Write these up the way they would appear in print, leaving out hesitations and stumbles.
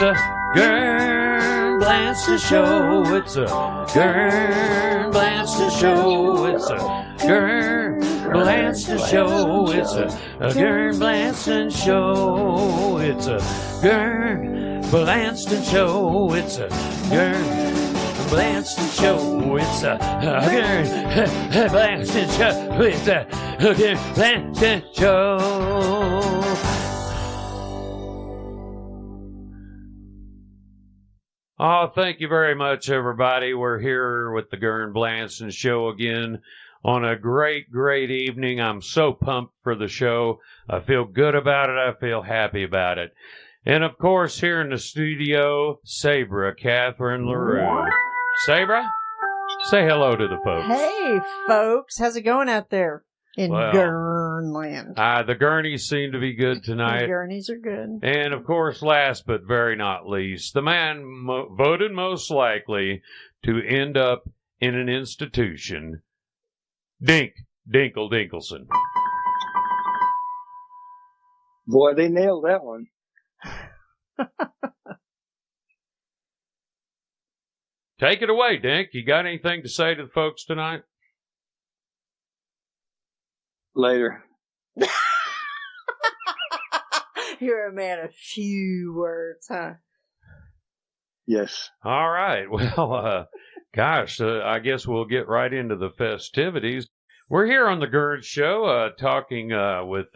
a Ghurn Blandston show. It's a Ghurn Blandston show. It's a Ghurn Blandston show. It's a Ghurn Blandston show. It's a Ghurn Blandston show. It's a Ghurn Blandston show. It's a Ghurn Blandston show. It's a Ghurn Blandston show. Oh, thank you very much, everybody. We're here with the Ghurn Blandston show again on a great, great evening. I'm so pumped for the show. I feel good about it. I feel happy about it. And, of course, here in the studio, Sabra Catherine LaRue. Sabra, say hello to the folks. Hey, folks. How's it going out there in Ghurn land? The Gurneys seem to be good tonight. The Gurneys are good. And, of course, last but very not least, the man voted most likely to end up in an institution, Dinkle Dinkelson. Boy, they nailed that one. Take it away, Dink. You got anything to say to the folks tonight? Later. You're a man of few words, huh? Yes. All right. Well, I guess we'll get right into the festivities. We're here on the Ghurn Show, talking with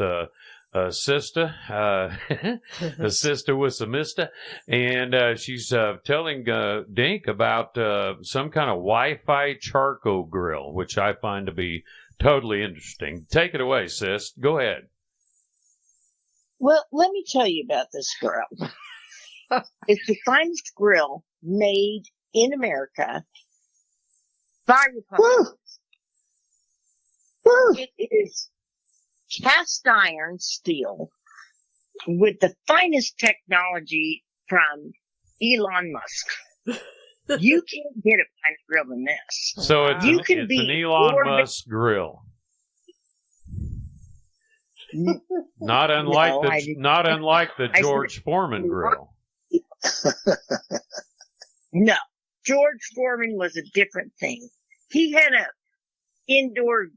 sister, a sister with a mister, and she's telling Dink about some kind of Wi-Fi charcoal grill, which I find to be totally interesting. Take it away, sis. Go ahead. Well, let me tell you about this grill. It's the finest grill made in America by Republicans. It is cast iron steel with the finest technology from Elon Musk. You can't get a finer grill than this. So it's an Elon Musk grill. Not unlike the George Foreman grill. No, George Foreman was a different thing. He had a indoor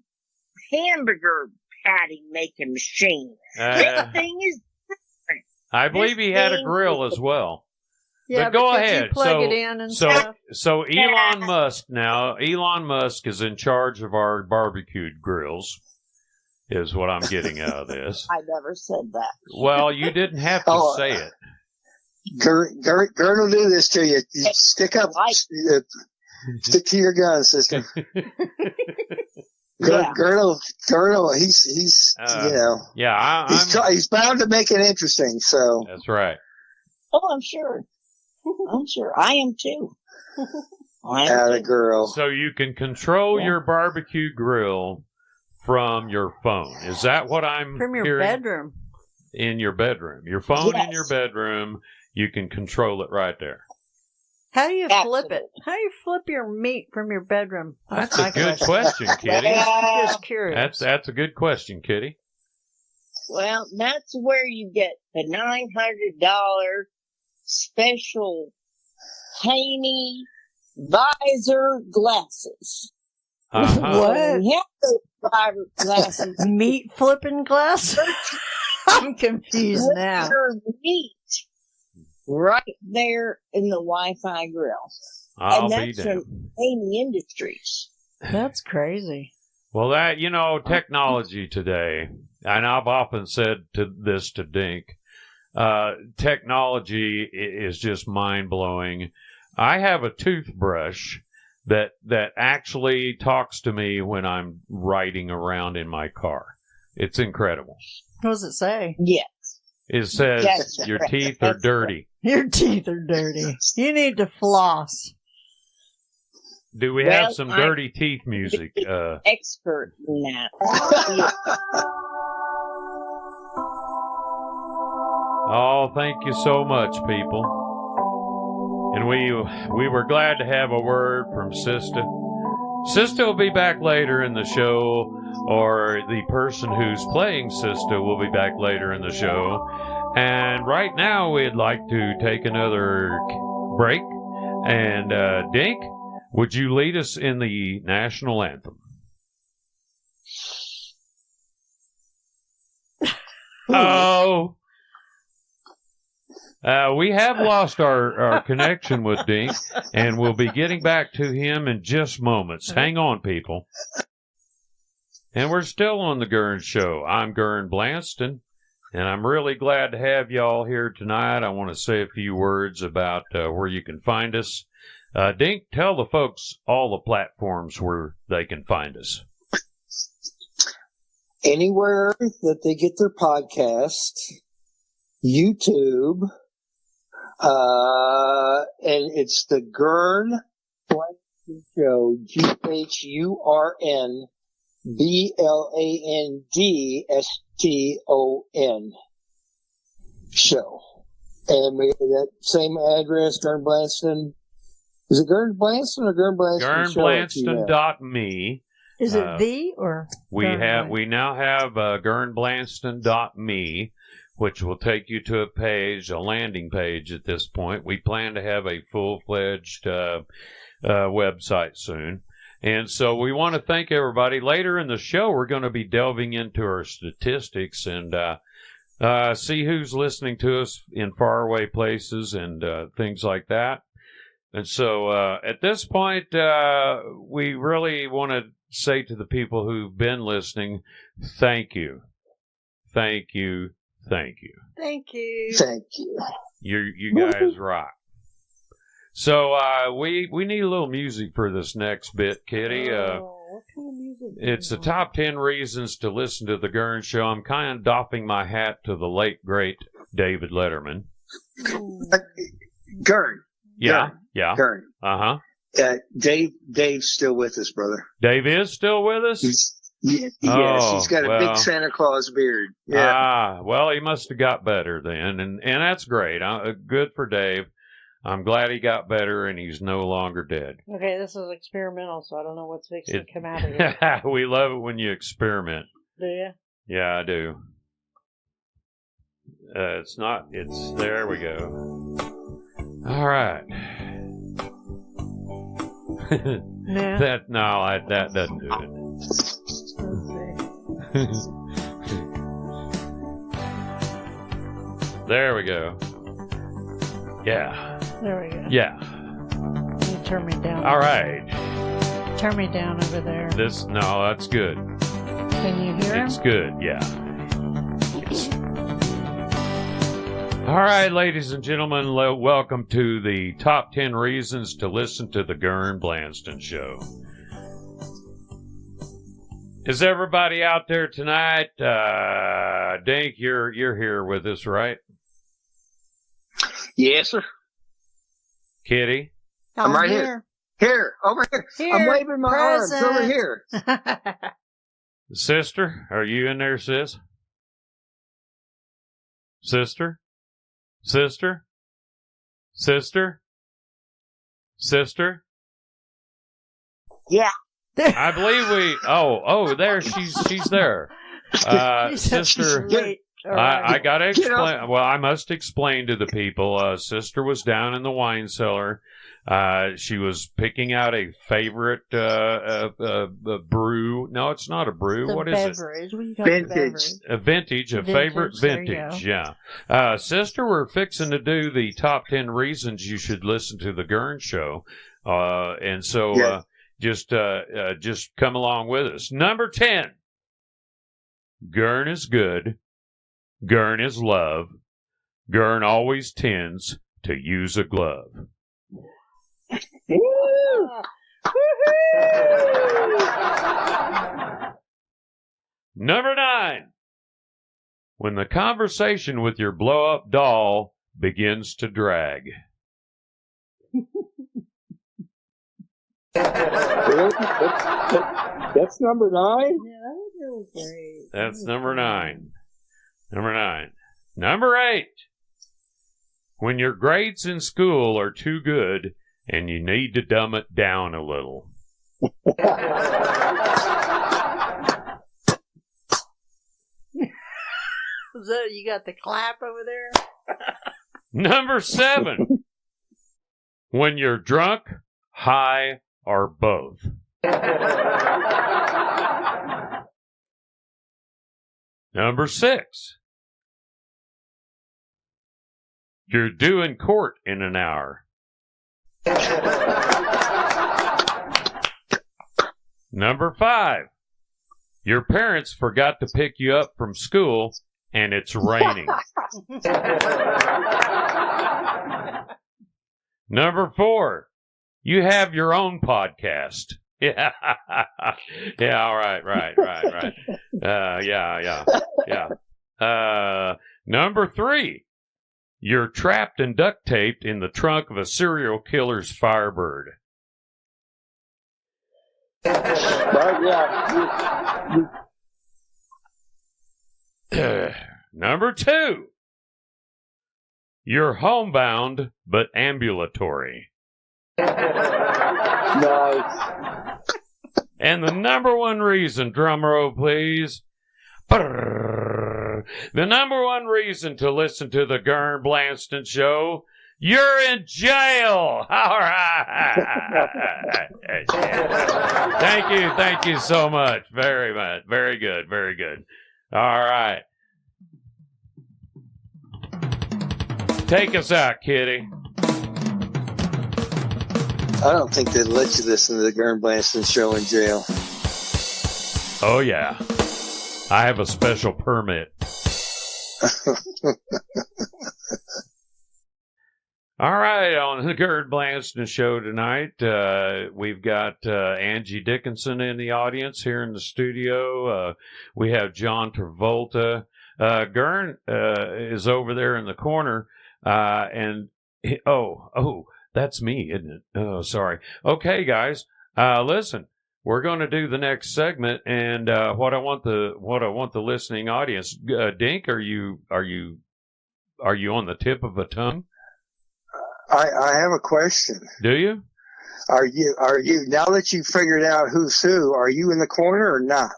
hamburger patty making machine. This thing is different. I believe he had a grill as well. Yeah, but go ahead. You plug it in and stuff. So Elon Musk is in charge of our barbecued grills, is what I'm getting out of this. I never said that. Well, you didn't have to say it. Ghurn will do this to you. Stick to your gun, sister. Ghurn, he's he's bound to make it interesting. So that's right. Oh, I'm sure. I am too. Atta girl. So you can control your barbecue grill from your phone. Is that what I'm from your hearing? Bedroom? In your bedroom. Your phone in your bedroom, you can control it right there. How do you flip it? How do you flip your meat from your bedroom? That's a good question, Kitty. I'm just curious. That's a good question, Kitty. Well, that's where you get the $900 special Haney visor glasses. What? You have those visor glasses. Meat flipping glasses? I'm confused now. Meat right there in the Wi-Fi grill. I'll and that's be damned. from Haney Industries. That's crazy. Well, technology today, and I've often said this to Dink, technology is just mind-blowing. I have a toothbrush that actually talks to me when I'm riding around in my car. It's incredible. What does it say? Yes. It says your teeth are dirty. Your teeth are dirty. You need to floss. Do we have some dirty teeth music? Expert in that. Oh, thank you so much, people. And we were glad to have a word from Sister. Sister will be back later in the show, or the person who's playing Sister will be back later in the show. And right now, we'd like to take another break. And Dink, would you lead us in the national anthem? Oh. We have lost our connection with Dink, and we'll be getting back to him in just moments. Hang on, people. And we're still on the Ghurn Show. I'm Ghurn Blandston, and I'm really glad to have y'all here tonight. I want to say a few words about where you can find us. Dink, tell the folks all the platforms where they can find us. Anywhere that they get their podcast, YouTube, and it's the Ghurn Blandston Show, GHURN Blandston show. And we have that same address, Ghurn Blandston. Is it Ghurn Blandston or Ghurn Blandston? GhurnBlandston.me. Is it the or we now have GhurnBlandston.me, which will take you to a page, a landing page at this point. We plan to have a full-fledged website soon. And so we want to thank everybody. Later in the show, we're going to be delving into our statistics and see who's listening to us in faraway places and things like that. And so at this point, we really want to say to the people who've been listening, thank you. Thank you. Thank you. Thank you. Thank you. You guys rock. So we need a little music for this next bit, Kitty. What kind of music? It's the top 10 reasons to listen to the Ghurn Show. I'm kind of doffing my hat to the late, great David Letterman. Ghurn. Yeah. Ghurn. Uh-huh. Dave's still with us, brother. Dave is still with us? Yes, Oh, he's got a big Santa Claus beard. Yeah. Well, he must have got better then, and that's great. Good for Dave. I'm glad he got better and he's no longer dead. Okay, this is experimental, so I don't know what's fixing to come out of it. We love it when you experiment. Do you? Yeah, I do. There we go. All right. Nah. That doesn't do it. Let's see. There we go. Yeah. There we go. Yeah. You turn me down. All right. Turn me down over there. That's good. Can you hear him? It's good, yeah. All right, ladies and gentlemen, welcome to the top 10 reasons to listen to the Ghurn Blandston Show. Is everybody out there tonight? Dink, you're here with us, right? Yes, sir. Kitty? I'm right here. Here, over here. I'm waving my arms over here. Sister, are you in there, sis? Sister? Sister? Sister? Sister? Yeah. I believe there, she's there. Sister, I gotta explain. Well, I must explain to the people. Sister was down in the wine cellar. She was picking out a favorite brew. No, it's not a brew. It's what a is beverage. it? What do you call Vintage. A vintage, a favorite vintage. Yeah. Sister, we're fixing to do the top 10 reasons you should listen to the Ghurn Show. And so just come along with us. Number 10. Ghurn is good. Ghurn is love. Ghurn always tends to use a glove. Number 9. When the conversation with your blow-up doll begins to drag. That's number 9? Yeah, that was really great. That's number 9. Number 9. Number 8. When your grades in school are too good and you need to dumb it down a little. So you got the clap over there? Number 7. When you're drunk, high, or both. Number 6. You're due in court in an hour. Number 5. Your parents forgot to pick you up from school and it's raining. Number 4. You have your own podcast. Yeah. Yeah, all right. Yeah. Number 3. You're trapped and duct taped in the trunk of a serial killer's Firebird. Number 2. You're homebound but ambulatory. Nice. And the number 1 reason, drum roll please, the number 1 reason to listen to the Ghurn Blandston Show, you're in jail. All right. Thank you so much. Very much. Very good. All right. Take us out, Kitty. I don't think they'd let you listen to the Ghurn Blandston Show in jail. Oh, yeah. I have a special permit. All right, on the Ghurn Blandston Show tonight, we've got Angie Dickinson in the audience here in the studio. We have John Travolta. Ghurn is over there in the corner, that's me, isn't it? Oh, sorry. Okay, guys, listen. We're going to do the next segment, and what I want the listening audience. Dink, are you on the tip of a tongue? I have a question. Do you? Are you now that you've figured out who's who? Are you in the corner or not?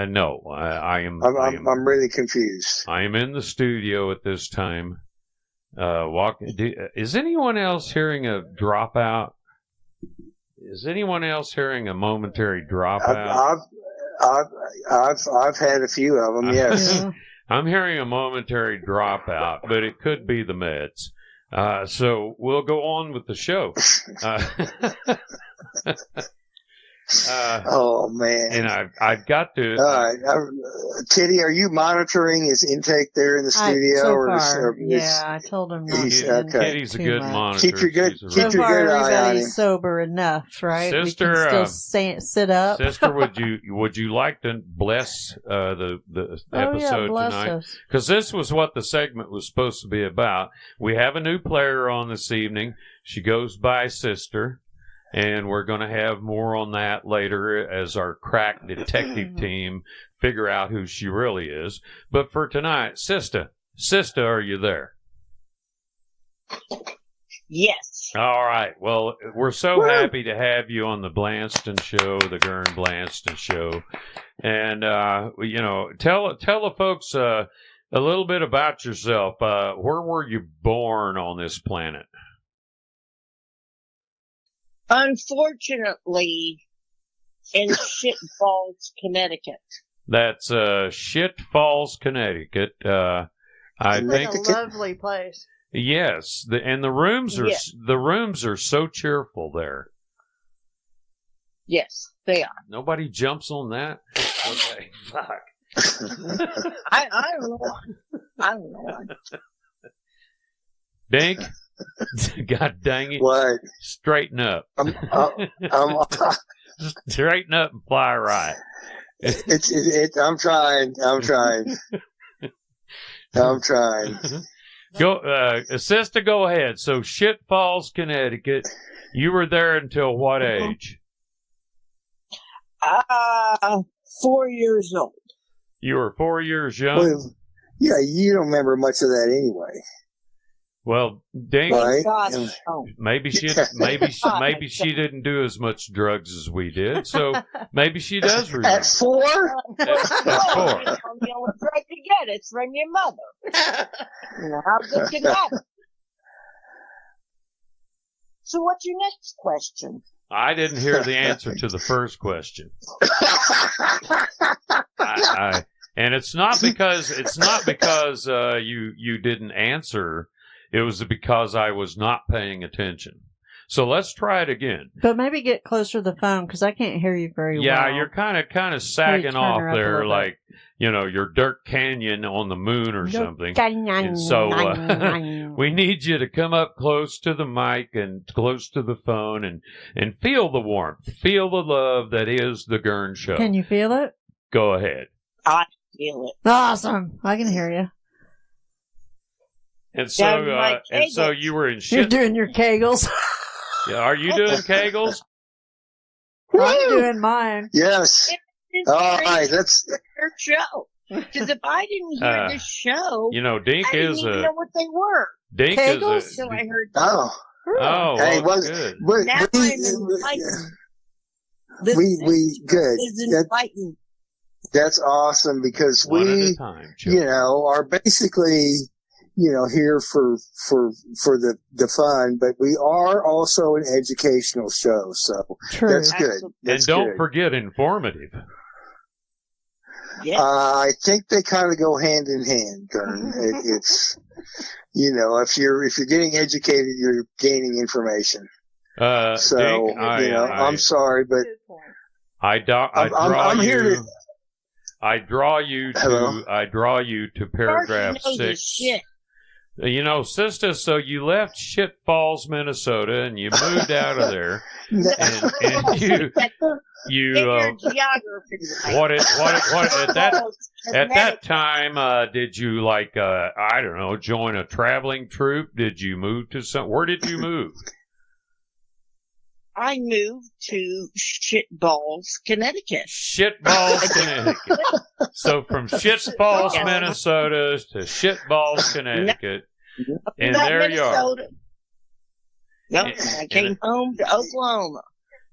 No, I am. I'm really confused. I am in the studio at this time. Is anyone else hearing a dropout? Is anyone else hearing a momentary dropout? I've had a few of them. Yes. I'm hearing a momentary dropout, but it could be the meds. So we'll go on with the show. Oh man! And I've got to. Titty, are you monitoring his intake there in the studio? I told him not to. Kitty's a good monitor. Keep your good eye on him. Everybody's sober enough, right? Sister, we can still sit up. Sister, would you like to bless the episode tonight? Because this was what the segment was supposed to be about. We have a new player on this evening. She goes by Sister. And we're going to have more on that later as our crack detective team figure out who she really is. But for tonight, Sister, are you there? Yes. All right. Well, we're so happy to have you on the Blandston Show, the Ghurn Blandston Show. And, tell the folks a little bit about yourself. Where were you born on this planet? Unfortunately, in Shit Falls, Connecticut. That's Shit Falls, Connecticut. I think a lovely place. Yes, the rooms are so cheerful there. Yes, they are. Nobody jumps on that. Okay, fuck. I don't know. Dink. God dang it. What? Straighten up. Straighten up and fly right. I'm trying. Go, Sister, go ahead. So, Shit Falls, Connecticut. You were there until what age? 4 years old. You were 4 years young? Well, yeah, you don't remember much of that anyway. Well, Dink, right? maybe she didn't do as much drugs as we did, so maybe she does remember. At 4? At 4. The only drug to get it's from your mother. How good can that be? So what's your next question? I didn't hear the answer to the first question. And it's not because you didn't answer. It was because I was not paying attention. So let's try it again. But maybe get closer to the phone because I can't hear you very well. Yeah, you're kind of sagging off there like, you're Dirk Canyon on the moon or something. And so we need you to come up close to the mic and close to the phone and feel the warmth, feel the love that is the Ghurn Show. Can you feel it? Go ahead. I feel it. Awesome. I can hear you. And so you were in shit. You're doing your kegels. Yeah, are you doing kegels? I'm doing mine. Yes. All right, that's your show. Because if I didn't hear this show, Dink I didn't even know what they were. Dink Kegels? is So I heard. Oh, hey, well, good. Now I'm enlightened. We good. Is enlightened. That's awesome because One at a time, children. are basically, here for the fun, but we are also an educational show, so True. that's good. That's And don't good. forget informative. Yeah. I think they kind of go hand in hand, Ghurn. It's, if you're getting educated, you're gaining information. So, Dink, I'm sorry, but I draw you Hello? to paragraph 6. Shit. Sister, so you left Shit Falls, Minnesota, and you moved out of there, and you what at that time did you join a traveling troupe? Did you move to where did you move? I moved to Shitballs, Connecticut. Shitballs, Connecticut. So from Shitballs, Minnesota to Shitballs, Connecticut. And there you are. Yep, I came home to Oklahoma.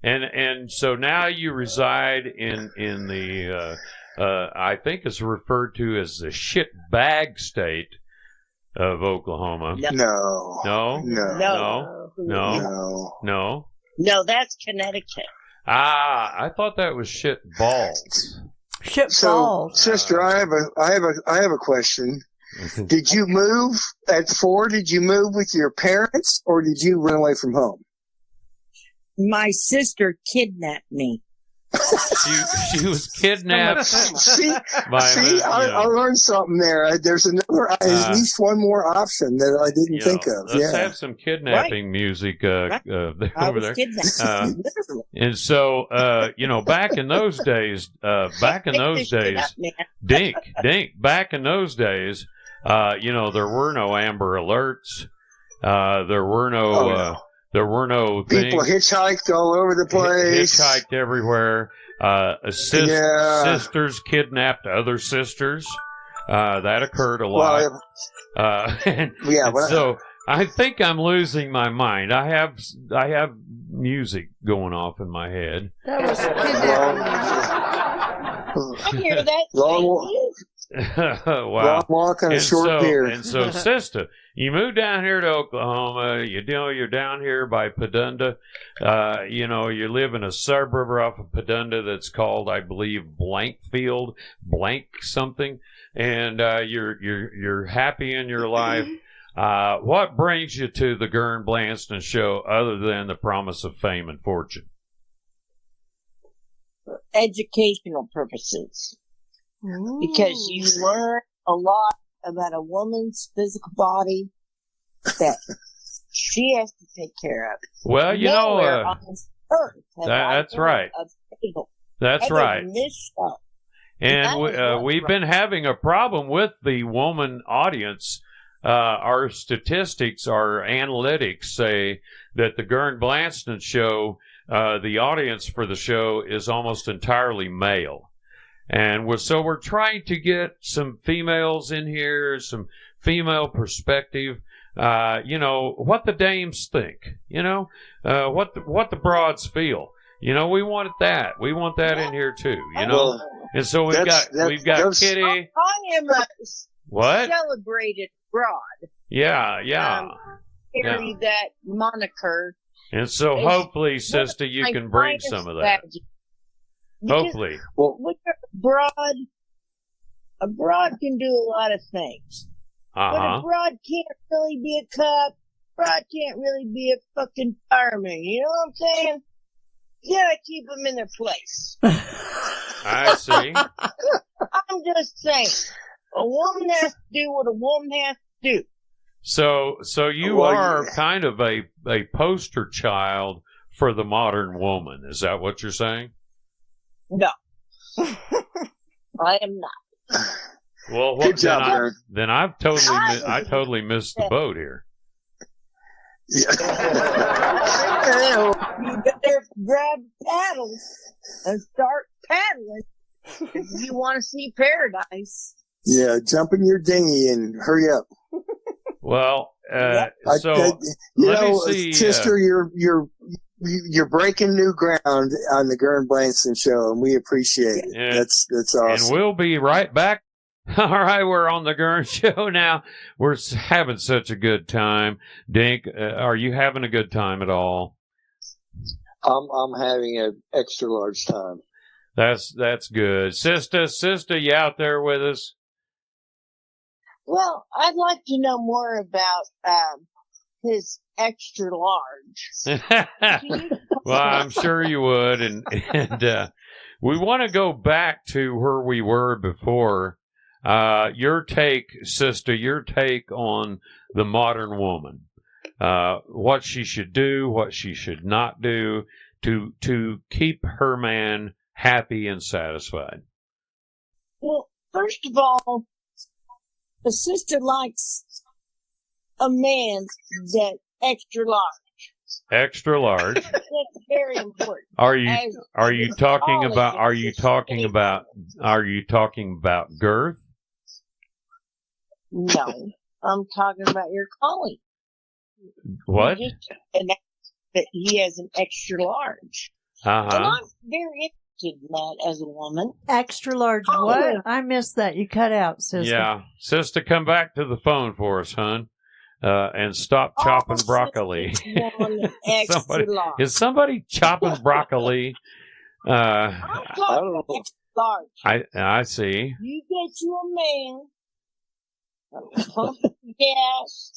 And so now you reside in the I think it's referred to as the shit bag state of Oklahoma. No. No, that's Connecticut. I thought that was shit balls. Shit So, balls. sister, I have a question. Did you move at 4? Did you move with your parents, or did you run away from home? My sister kidnapped me. She was kidnapped. I learned something there. There's at least one more option that I didn't think of. Let's have some kidnapping music over there. And so, back in those days, Dink, back in those days, there were no Amber Alerts. There were no. There were no people things. Hitchhiked all over the place. Hitchhiked everywhere. Sisters kidnapped other sisters. That occurred a lot. So I think I'm losing my mind. I have music going off in my head. That was I hear that. Wow. Long walk on a short beer. And so, sister, you moved down here to Oklahoma. You're down here by Padunda. You live in a suburb off of Padunda that's called, I believe, Blankfield, blank something. And you're happy in your life. What brings you to the Ghurn Blandston show other than the promise of fame and fortune? Educational purposes. Because you learn a lot about a woman's physical body that she has to take care of. Well, on this earth that's right. That's right. This show. And we've been having a problem with the woman audience. Our statistics, our analytics say that the Ghurn Blandston show, the audience for the show is almost entirely male. And so we're trying to get some females in here, some female perspective, what the dames think, what the broads feel. We want that. We want that in here too, And so we've got Kitty. am a What? celebrated broad. Yeah. Carry that moniker. And so hopefully, sister, you can bring some of that. Hopefully. Well, when you're a broad can do a lot of things. But a broad can't really be a cop. Broad can't really be a fucking fireman. You know what I'm saying? You gotta keep them in their place. I see. I'm just saying. A woman has to do what a woman has to do. So you are kind of a poster child for the modern woman. Is that what you're saying? No. I am not. Well, good job, then I've totally missed the boat here. You better grab paddles and start paddling if you want to see paradise. Yeah, jump in your dinghy and hurry up. Well, so let me see, sister, you're breaking new ground on the Ghurn Blandston show, and we appreciate it. That's awesome. And we'll be right back. All right, we're on the Ghurn show now. We're having such a good time. Dink, are you having a good time at all? I'm having an extra large time. That's good. Sister, you out there with us? Well, I'd like to know more about his extra large. Well, I'm sure you would, and we want to go back to where we were before. Your take, sister, your take on the modern woman, what she should do, what she should not do to keep her man happy and satisfied. Well, first of all, the sister likes a man that extra large. Extra large. That's very important. Are you talking about girth? No, I'm talking about your calling. What? That he has an extra large. And I'm very interested in that as a woman. Extra large what? I missed that. You cut out, sister. Yeah. Sister, come back to the phone for us, hon. And stop chopping broccoli. Is somebody chopping broccoli? I'm talking about extra large. I see. You get you a man. Pump gas.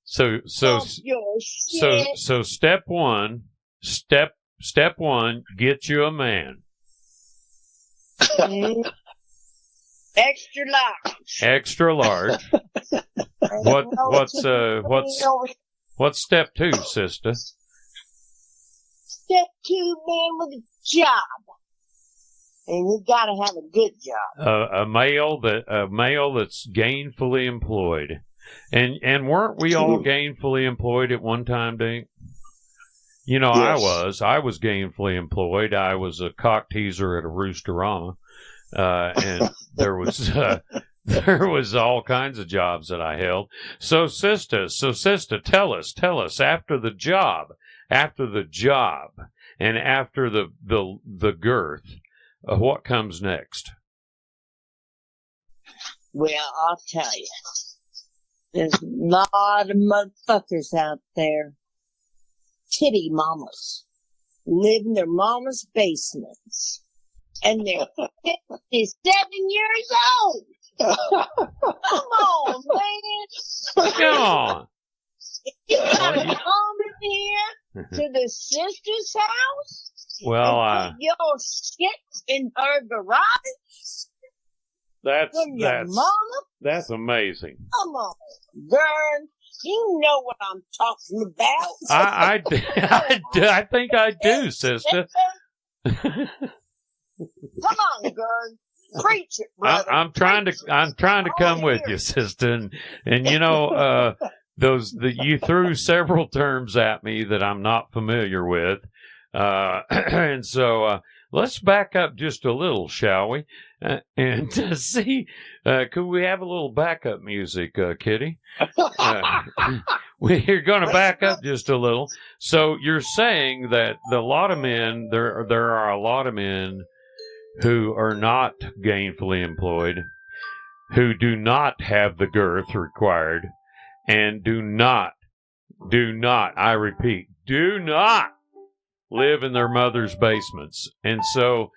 So step one, get you a man. Extra large. What's step two, sister? Step two, man with a job. And you gotta have a good job. A male that's gainfully employed. And weren't we all gainfully employed at one time, Dink? You know, yes. I was gainfully employed. I was a cock teaser at a Roosterama. And there was all kinds of jobs that I held. So sister, tell us after the job, and after the girth, what comes next? Well, I'll tell you. There's a lot of motherfuckers out there, titty mamas, live in their mama's basements, and they're 57 years old. Come on, man. Come on. You gotta come in here to the sister's house. Well, and put your shit in her garage. That's amazing. Come on, Ghurn. You know what I'm talking about. I think I do, sister. Come on, Ghurn. Preach it, brother. I'm trying to come with you, sister, and you know you threw several terms at me that I'm not familiar with, and so let's back up just a little, shall we? And see, could we have a little backup music, Kitty? We're going to back up just a little. So you're saying that there are a lot of men who are not gainfully employed, who do not have the girth required and do not, I repeat, do not live in their mother's basements. And so,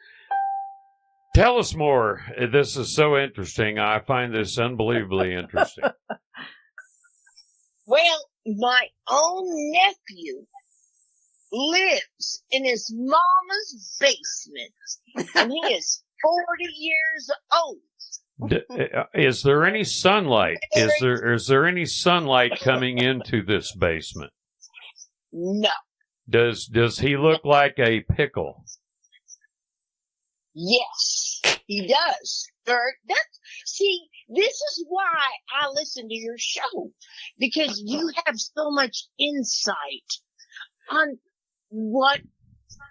tell us more. This is so interesting. I find this unbelievably interesting. Well, my own nephew lives in his mama's basement, and he is 40 years old. Is there any sunlight? Is there any sunlight coming into this basement? No. Does he look like a pickle? Yes, he does. See, this is why I listen to your show, because you have so much insight on what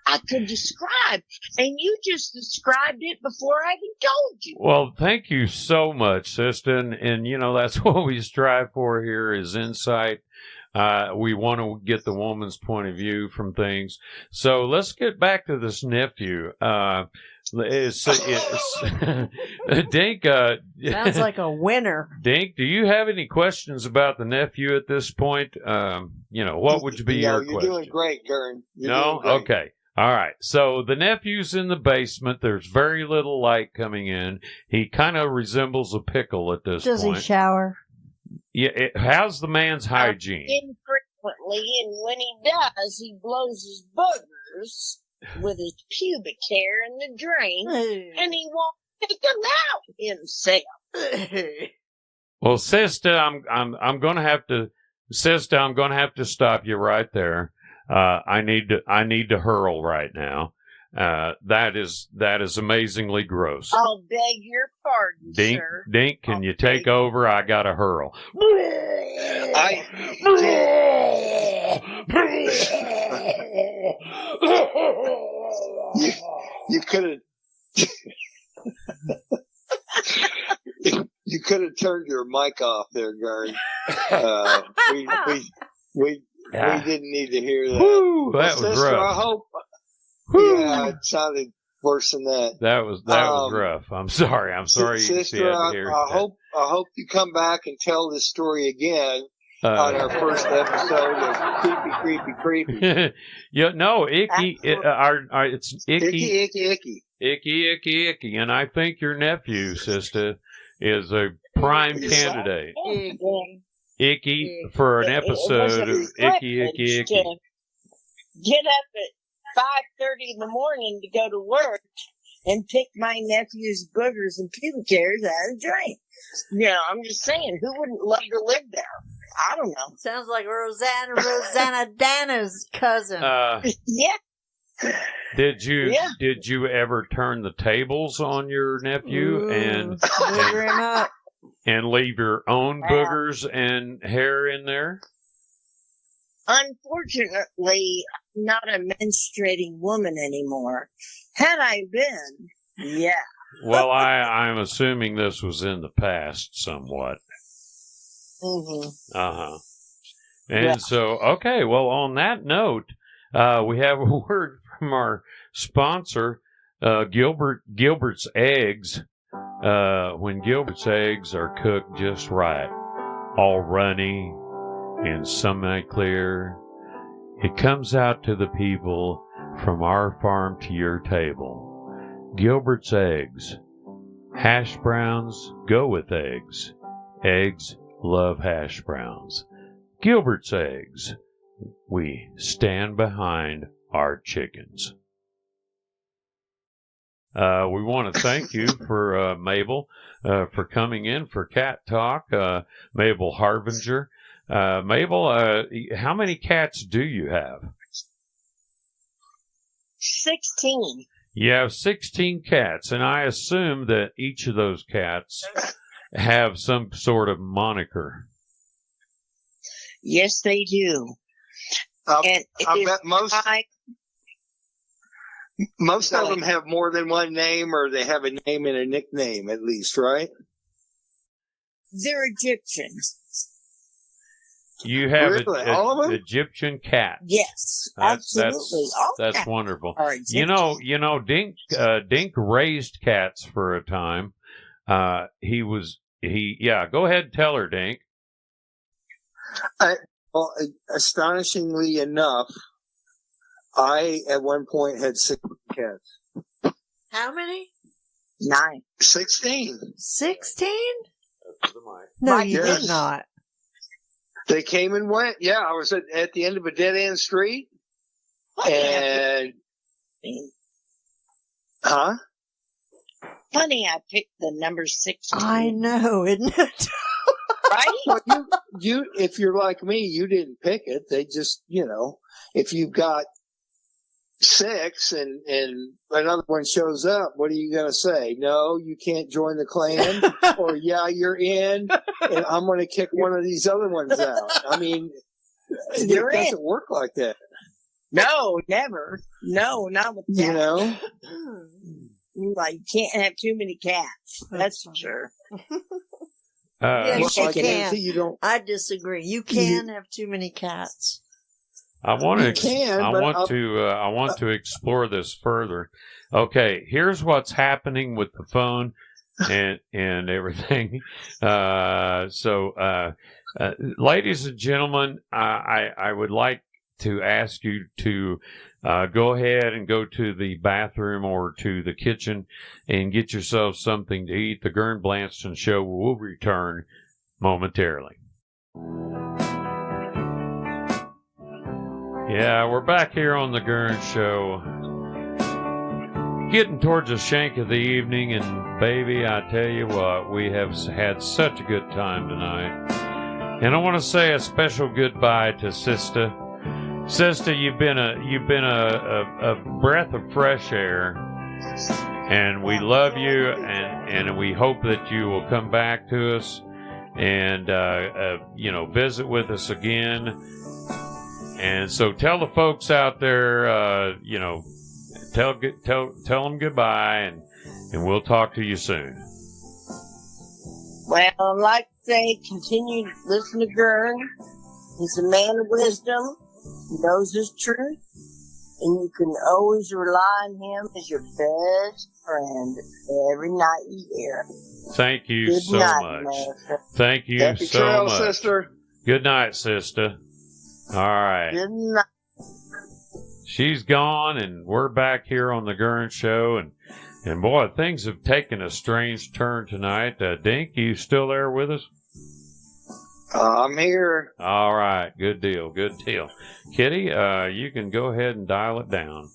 I could describe, and you just described it before I even told you. Well, thank you so much, sister, and you know that's what we strive for here is insight. We want to get the woman's point of view from things. So let's get back to this nephew. Dink, sounds like a winner. Dink, do you have any questions about the nephew at this point? What would be your question? You're doing great, Ghurn. No? Okay. All right. So the nephew's in the basement. There's very little light coming in. He kind of resembles a pickle at this point. Does he shower? Yeah. How's the man's hygiene? Infrequently, and when he does, he blows his boogers with his pubic hair in the drain, and he won't take them out himself. Well, sister, I'm going to have to stop you right there. I need to hurl right now. That is amazingly gross. I'll beg your pardon, Dink, sir. Dink, can you take over? I got to hurl. You could have. You could have turned your mic off there, Ghurn. We didn't need to hear that. Woo, that was sister, rough. I hope. Woo. Yeah, it sounded worse than that. That was rough. I'm sorry. Sister, I hope you come back and tell this story again on our first episode of Creepy. Yeah, no, Icky. It's Icky. Icky. And I think your nephew, sister, is a prime candidate. Icky for an episode of Icky. Get up at 5:30 in the morning to go to work and pick my nephew's boogers and pubic hairs out of the drain. I'm just saying, who wouldn't love to live there? I don't know. Sounds like Rosanna Dana's cousin. Yeah. Did you ever turn the tables on your nephew and leave your own boogers and hair in there? Unfortunately, I'm not a menstruating woman anymore. Had I been, yeah. Well, I'm assuming this was in the past somewhat. Mm-hmm. Uh-huh. And so, okay, well, on that note, we have a word from our sponsor, Gilbert's Eggs. When Gilbert's eggs are cooked just right, all runny and semi-clear, it comes out to the people from our farm to your table. Gilbert's Eggs. Hash browns go with eggs. Eggs love hash browns. Gilbert's Eggs. We stand behind our chickens. We want to thank you for Mabel for coming in for Cat Talk. Mabel Harbinger. Mabel, how many cats do you have? 16. You have 16 cats, and I assume that each of those cats have some sort of moniker. Yes, they do. I bet most of them have more than one name, or they have a name and a nickname at least, right? They're Egyptians. You have really? All of them? Egyptian cats. Yes, absolutely. That's wonderful. You know, Dink raised cats for a time. He was Go ahead and tell her, Dink. Well, astonishingly enough, I at one point had 6 cats. How many? 9. 16. 16? No, you Yes. did not. They came and went. Yeah, I was at the end of a dead end street. And Funny, I picked the number 16. I know, isn't it? Right? well, you, if you're like me, you didn't pick it. They just, if you've got 6 and another one shows up, what are you going to say? No, you can't join the clan, or yeah, you're in, and I'm going to kick one of these other ones out. I mean, it doesn't work like that. No, never. No, not with cats. Like, you can't have too many cats. That's for sure. Yes, you like can. you don't. I disagree. You can have too many cats. I want to explore this further. Okay, here's what's happening with the phone and everything. Ladies and gentlemen, I would like to ask you to go ahead and go to the bathroom or to the kitchen and get yourself something to eat. The Ghurn Blandston Show will return momentarily. Yeah, we're back here on the Ghurn Show. Getting towards the shank of the evening, and baby, I tell you what, we have had such a good time tonight. And I want to say a special goodbye to Sister. Sister, you've been a breath of fresh air, and we love you, and we hope that you will come back to us and visit with us again. And so tell the folks out there, tell them goodbye, and we'll talk to you soon. Well, I'd like to say, continue to listen to Ghurn. He's a man of wisdom. He knows his truth, and you can always rely on him as your best friend every night you hear him. Thank you Good so night, much. Master. Thank you Happy so trail, much. sister. Good night, sister. All right. Good night. She's gone, and we're back here on the Ghurn Show, and boy, things have taken a strange turn tonight. Dink, you still there with us? I'm here. All right, good deal. Kitty, you can go ahead and dial it down.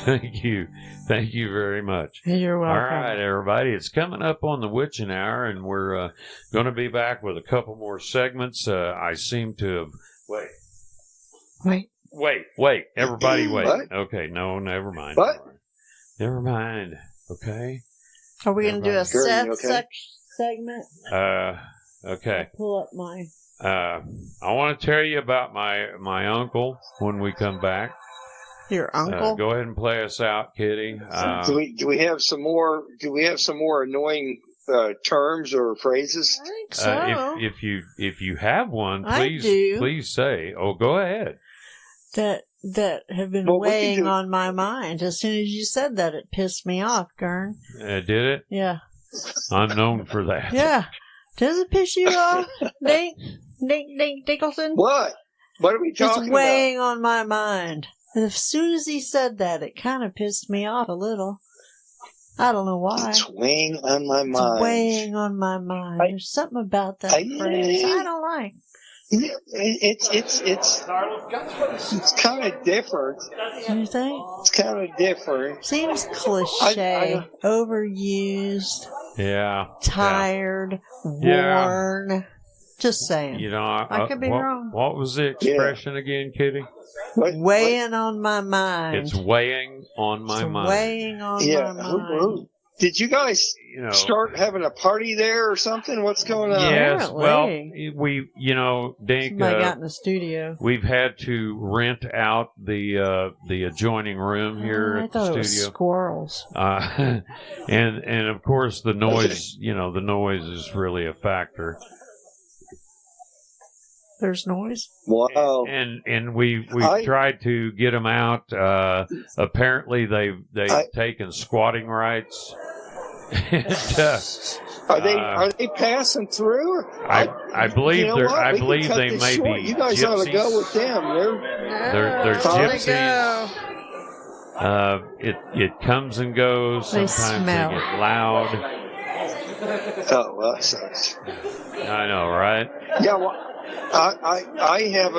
Thank you very much. You're welcome. All right, everybody, it's coming up on the witching hour, and we're going to be back with a couple more segments. I seem to have... Wait. Everybody, wait. What? Okay, no, never mind. What? Never mind. Okay. Are we going to do a Ghurn, Seth okay? segment? Okay. I'll pull up my... I want to tell you about my uncle when we come back. Your uncle? Go ahead and play us out, Kitty. Do we have some more? Do we have some more annoying terms or phrases? I think so. If you have one, I please do. please say. Oh, go ahead. That have been Well, we can weighing do- on my mind. As soon as you said that, it pissed me off, Ghurn. Did it? Yeah. I'm known for that. Yeah. Does it piss you off, Dink Dickelson? What? What are we talking It's about? weighing on my mind. As soon as he said that, it kind of pissed me off a little. I don't know why. It's weighing on my mind. It's weighing on my mind. There's something about that phrase I don't like. It's kind of different. You think? It's kind of different. Seems cliche, overused, Yeah. tired, Yeah. worn. Just saying. You know, I could be wrong. What was the expression again, Kitty? Weighing on my mind. It's weighing on my It's mind. weighing on Yeah. my mind. Did you guys start having a party there or something? What's going on? Yes. Well, Apparently. we, Dink, Somebody got in the studio. we've had to rent out the adjoining room here I at thought the it was studio. squirrels. And of course the noise, the noise is really a factor. There's noise. Wow. And we've I- tried to get them out. Apparently they've taken squatting rights And, Are they passing through? I believe you know they're. what? I We can believe cut they this may short. be. You guys ought to gypsies. go with them. They're gypsies. Go. It comes and goes. They Sometimes smell. they get loud. Oh, well, that sucks. I know, right? Yeah, well, I have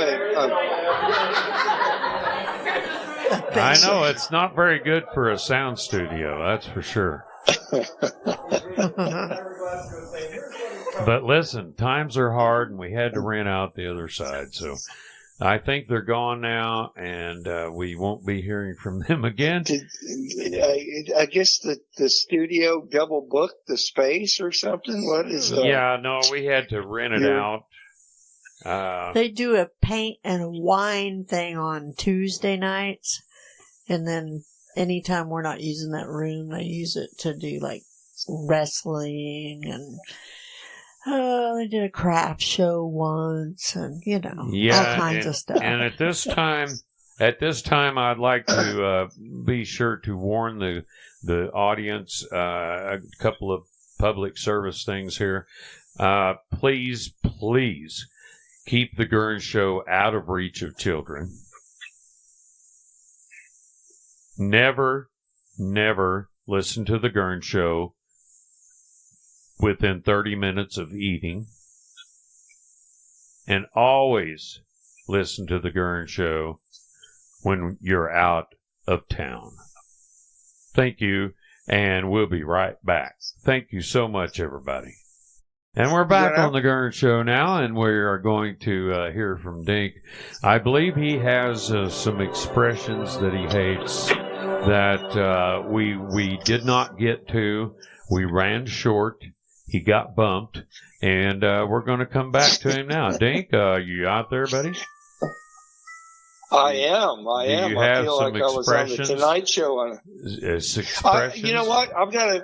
I know it's not very good for a sound studio. That's for sure. But listen, times are hard, and we had to rent out the other side. So I think they're gone now, and we won't be hearing from them again. I guess the studio double booked the space or something. What is that? Yeah, no, we had to rent it out. They do a paint and wine thing on Tuesday nights, and then anytime we're not using that room, they use it to do like wrestling and they did a craft show once, and all kinds of stuff. And at this time, I'd like to be sure to warn the audience a couple of public service things here. Please keep the Ghurn Show out of reach of children. Never listen to the Ghurn Show within 30 minutes of eating. And always listen to the Ghurn Show when you're out of town. Thank you, and we'll be right back. Thank you so much, everybody. And we're back on the Ghurn Show now, and we are going to hear from Dink. I believe he has some expressions that he hates that we did not get to. We ran short. He got bumped, and we're going to come back to him now. Dink, you out there, buddy? I am. Do you I have feel some like I was on the expressions? Tonight Show. Expressions? You know what? I've got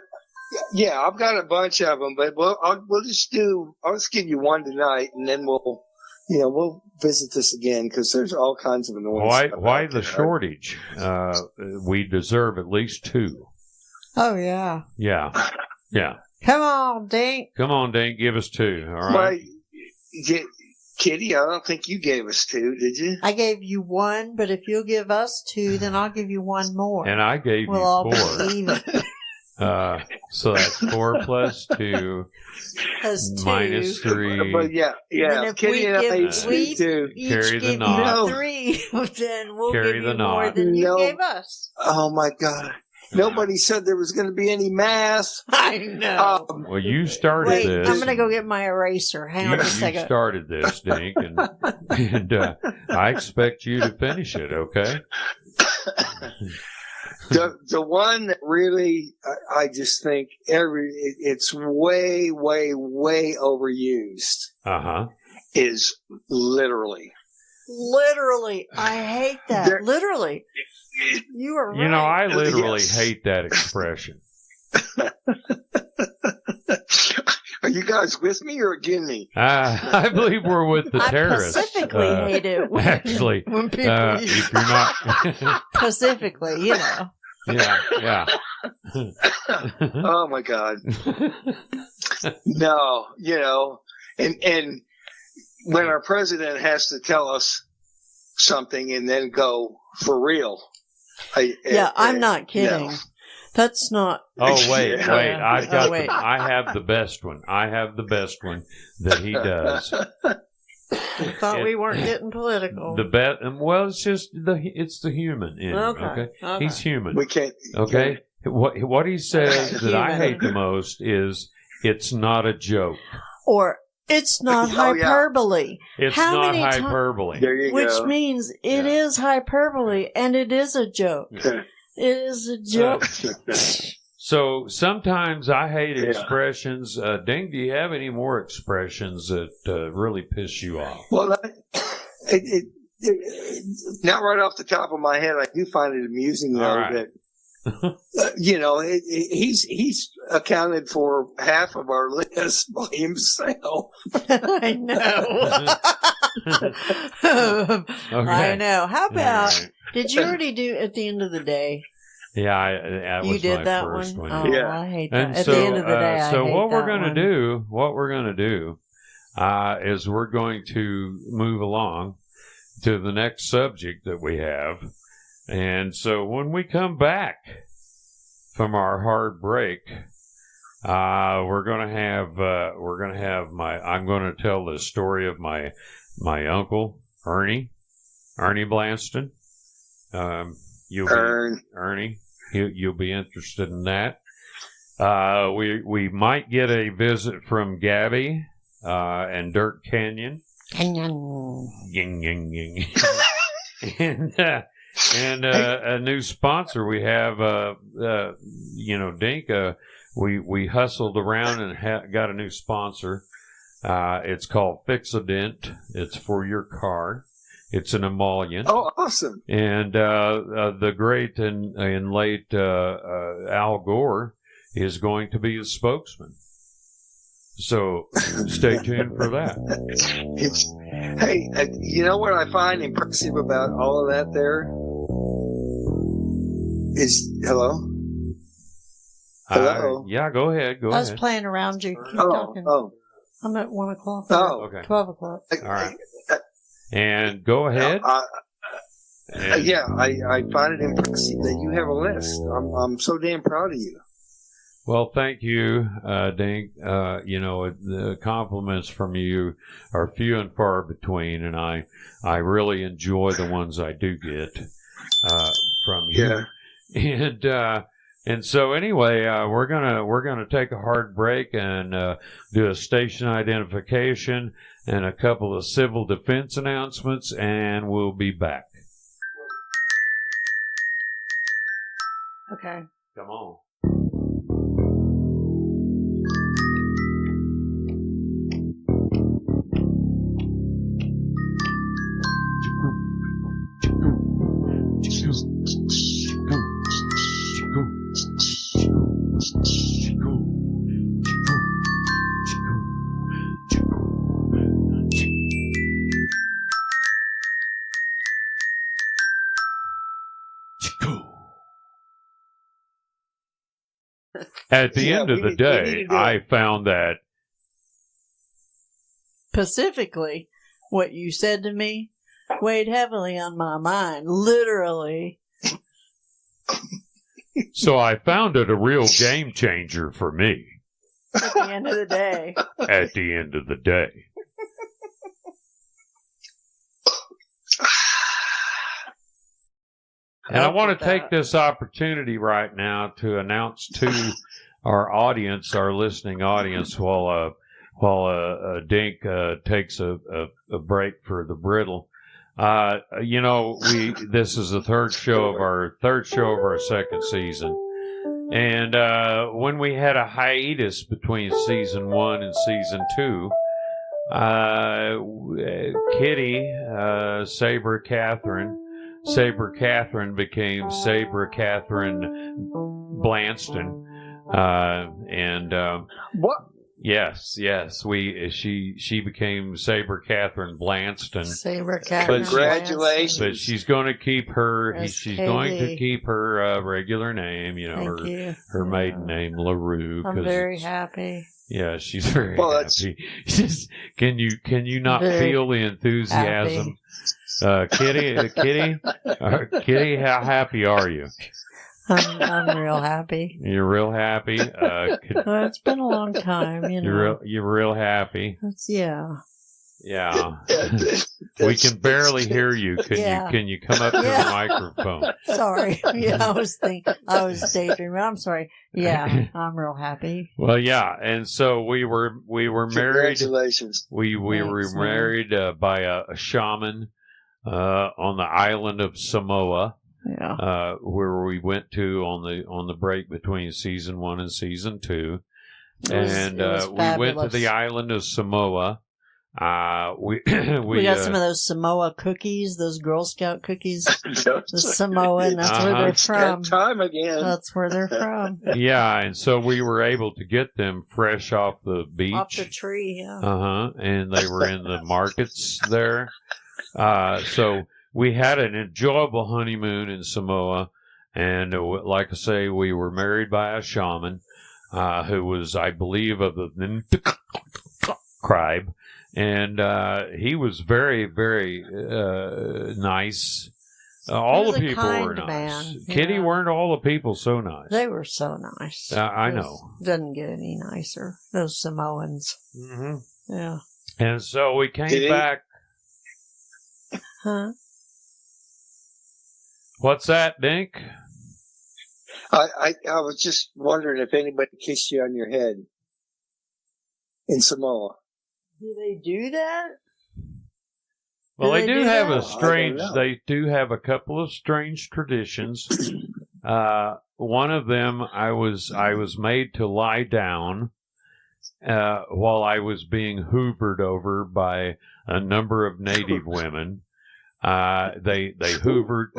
a bunch of them, but we'll just give you one tonight, and then we'll visit this again because there's all kinds of annoying stuff. Why the shortage? We deserve at least two. Oh, yeah. Yeah. Come on, Dink. Give us two. All right. Kitty, I don't think you gave us two, did you? I gave you one, but if you'll give us two, then I'll give you one more. And I gave we'll you all four. Be even. So that's 4 plus 2 plus 2 minus 3. But yeah. And if Kitty and I we too. each Carry the give knot. you 3, then we'll Carry give the you more knot. than you gave us. Oh my God. Nobody said there was going to be any math. I know. Well, you started Wait, this. I'm going to go get my eraser. Hang on a second. You started this, Dink, and I expect you to finish it, okay? The one that really, I just think it's way, way, way overused. Is literally. Literally, I hate that. Literally. You are right. I literally hate that expression. Are you guys with me or against me? I believe we're with the terrorists. I specifically hate it. When people use if you're not specifically, Yeah. Oh my God. No, and when our president has to tell us something and then go for real. I'm not kidding. No. That's not. Oh wait! I have the best one. That he does. I thought we weren't getting political. It's the human in him. Okay? He's human. We can't. Okay. What he says that I hate the most is it's not a joke. Or it's not hyperbole. It's not hyperbole. There you Which go. means it is hyperbole and it is a joke. It is a joke. So sometimes I hate expressions. Ding, do you have any more expressions that really piss you off? Well, not right off the top of my head. I do find it amusing though that he's accounted for half of our list by himself. I know. Okay. I know. How about, did you already do at the end of the day? Yeah, that You was did my that first one? one. Oh, Yeah. I hate And that. At so, the end of the day, I so hate what we're that going to do, is we're going to move along to the next subject that we have. And so when we come back from our hard break, I'm going to tell the story of my uncle, Ernie Blandston. Ernie, you'll be interested in that. We might get a visit from Gabby, and Dirt Canyon. Ying, ying, ying. and a new sponsor we have, Dink, we hustled around and got a new sponsor. It's called Fix-A-Dent. It's for your car. It's an emollient. Oh, awesome. And the great and late Al Gore is going to be the spokesman. So stay tuned for that. Hey, you know what I find impressive about all of that there? Hello? Hello? Yeah, go ahead. I was playing around you. Keep talking. I'm at 1 o'clock. Okay. 12 o'clock. All right. And go ahead. I find it impressive that you have a list. I'm so damn proud of you. Well, thank you, Dink. The compliments from you are few and far between, and I really enjoy the ones I do get from you. Yeah. And so anyway, we're gonna take a hard break and do a station identification and a couple of civil defense announcements, and we'll be back. Okay. Come on. At the end of the day, I found that specifically what you said to me weighed heavily on my mind, literally. So I found it a real game changer for me. At the end of the day. At the end of the day. And I want to take this opportunity right now to announce to our audience, our listening audience, while Dink takes a break for the brittle. This is the third show of our second season, and when we had a hiatus between season 1 and season 2, Kitty, Saber Catherine became Saber Catherine Blandston, and what? Yes. She became Saber Catherine Blandston. Saber Catherine. Congratulations! But she's going to keep her. Yes, She's Katie. going to keep her regular name. Her maiden name LaRue. I'm very happy. Yeah, she's very happy. Can you not feel the enthusiasm? Kitty, how happy are you? I'm real happy. You're real happy. Well, it's been a long time, You're real happy. Yeah. Yeah. We can barely hear you. Can you come up to the microphone? Sorry. Yeah, I was daydreaming. I'm sorry. Yeah, I'm real happy. Well, yeah, and so we were married. Congratulations. We were married by a shaman on the island of Samoa. Yeah. Where we went to on the break between season 1 and season 2, and we went to the island of Samoa. We got some of those Samoa cookies, those Girl Scout cookies. The Samoan, that's where they're from. That time again. That's where they're from. Yeah, and so we were able to get them fresh off the beach, off the tree. Yeah. And they were in the markets there. So we had an enjoyable honeymoon in Samoa, And like I say, we were married by a shaman who was, I believe, of the tribe. And he was very, very nice. All the people were nice. Man. Kitty, weren't all the people so nice? They were so nice. I know. Doesn't get any nicer. Those Samoans. Mm-hmm. Yeah. And so we came back. Huh? What's that, Dink? I was just wondering if anybody kissed you on your head in Samoa. Do they do that? Well, they do have that? a strange. They do have a couple of strange traditions. One of them, I was made to lie down while I was being hoovered over by a number of native women. They hoovered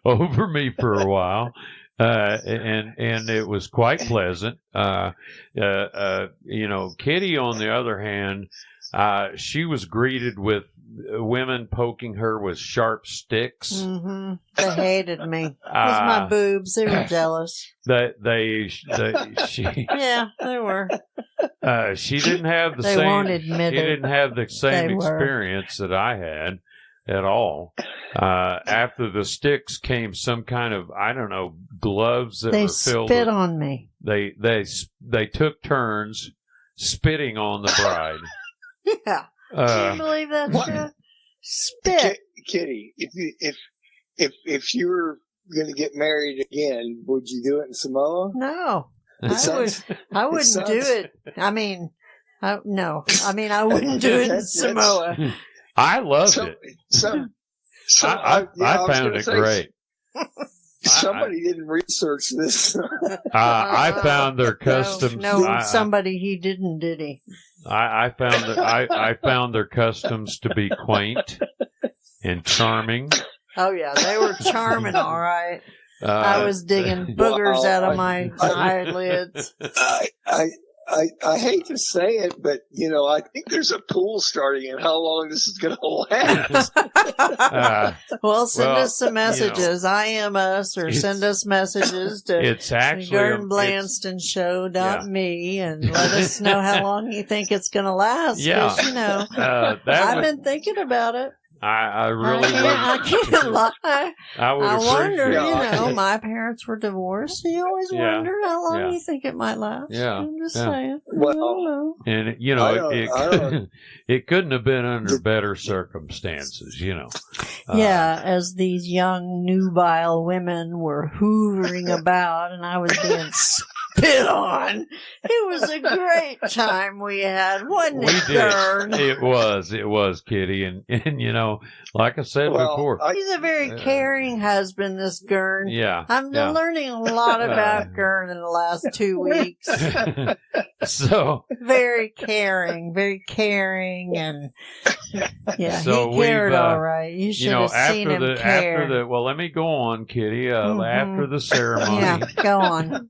over me for a while. And it was quite pleasant. Kitty, on the other hand, she was greeted with women poking her with sharp sticks. Mm-hmm. They hated me. It was my boobs. They were jealous. Yeah, they were. She didn't have the they same. Won't admit she it. didn't have the same experience that I had at all. After the sticks came some kind of, I don't know, gloves that were filled. They spit on me. They took turns spitting on the bride. Yeah. Can you believe that shit? Spit. Kitty, if you were going to get married again, would you do it in Samoa? No. I wouldn't do it. I mean, no. I mean, I wouldn't do it in Samoa. I loved it. I found it great. Somebody didn't research this. I found their customs. No, somebody he didn't, did he? I found their customs to be quaint and charming. Oh yeah, they were charming, all right. I was digging boogers out of my eyelids. I hate to say it, but I think there's a pool starting and how long this is going to last. Well, send us some messages. IM us or send us messages to Ghurn Blandston Show.me and let us know how long you think it's going to last. Yeah. I've been thinking about it. I really I can't lie. I wonder, my parents were divorced, so you always wonder how long you think it might last. Yeah. I'm just saying. Well, I don't know. And, it couldn't have been under better circumstances, As these young, nubile women were hoovering about and I was being spit on. It was a great time we had, wasn't it, Ghurn? It was, Kitty. And like I said before. He's a very caring husband, this Ghurn. Yeah. I'm learning a lot about Ghurn in the last 2 weeks. So. Very caring, and so he cared all right. You should have seen him care. Well, let me go on, Kitty. After the ceremony. Yeah, go on.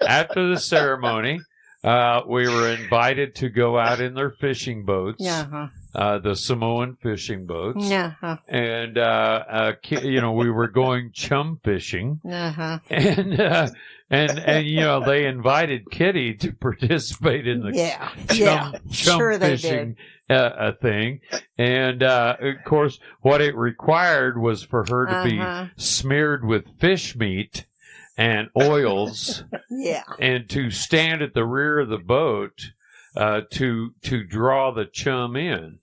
After the ceremony, we were invited to go out in their fishing boats. The Samoan fishing boats. And, we were going chum fishing. And they invited Kitty to participate in the chum fishing thing. And, of course, what it required was for her to be smeared with fish meat and oils. And to stand at the rear of the boat to draw the chum in.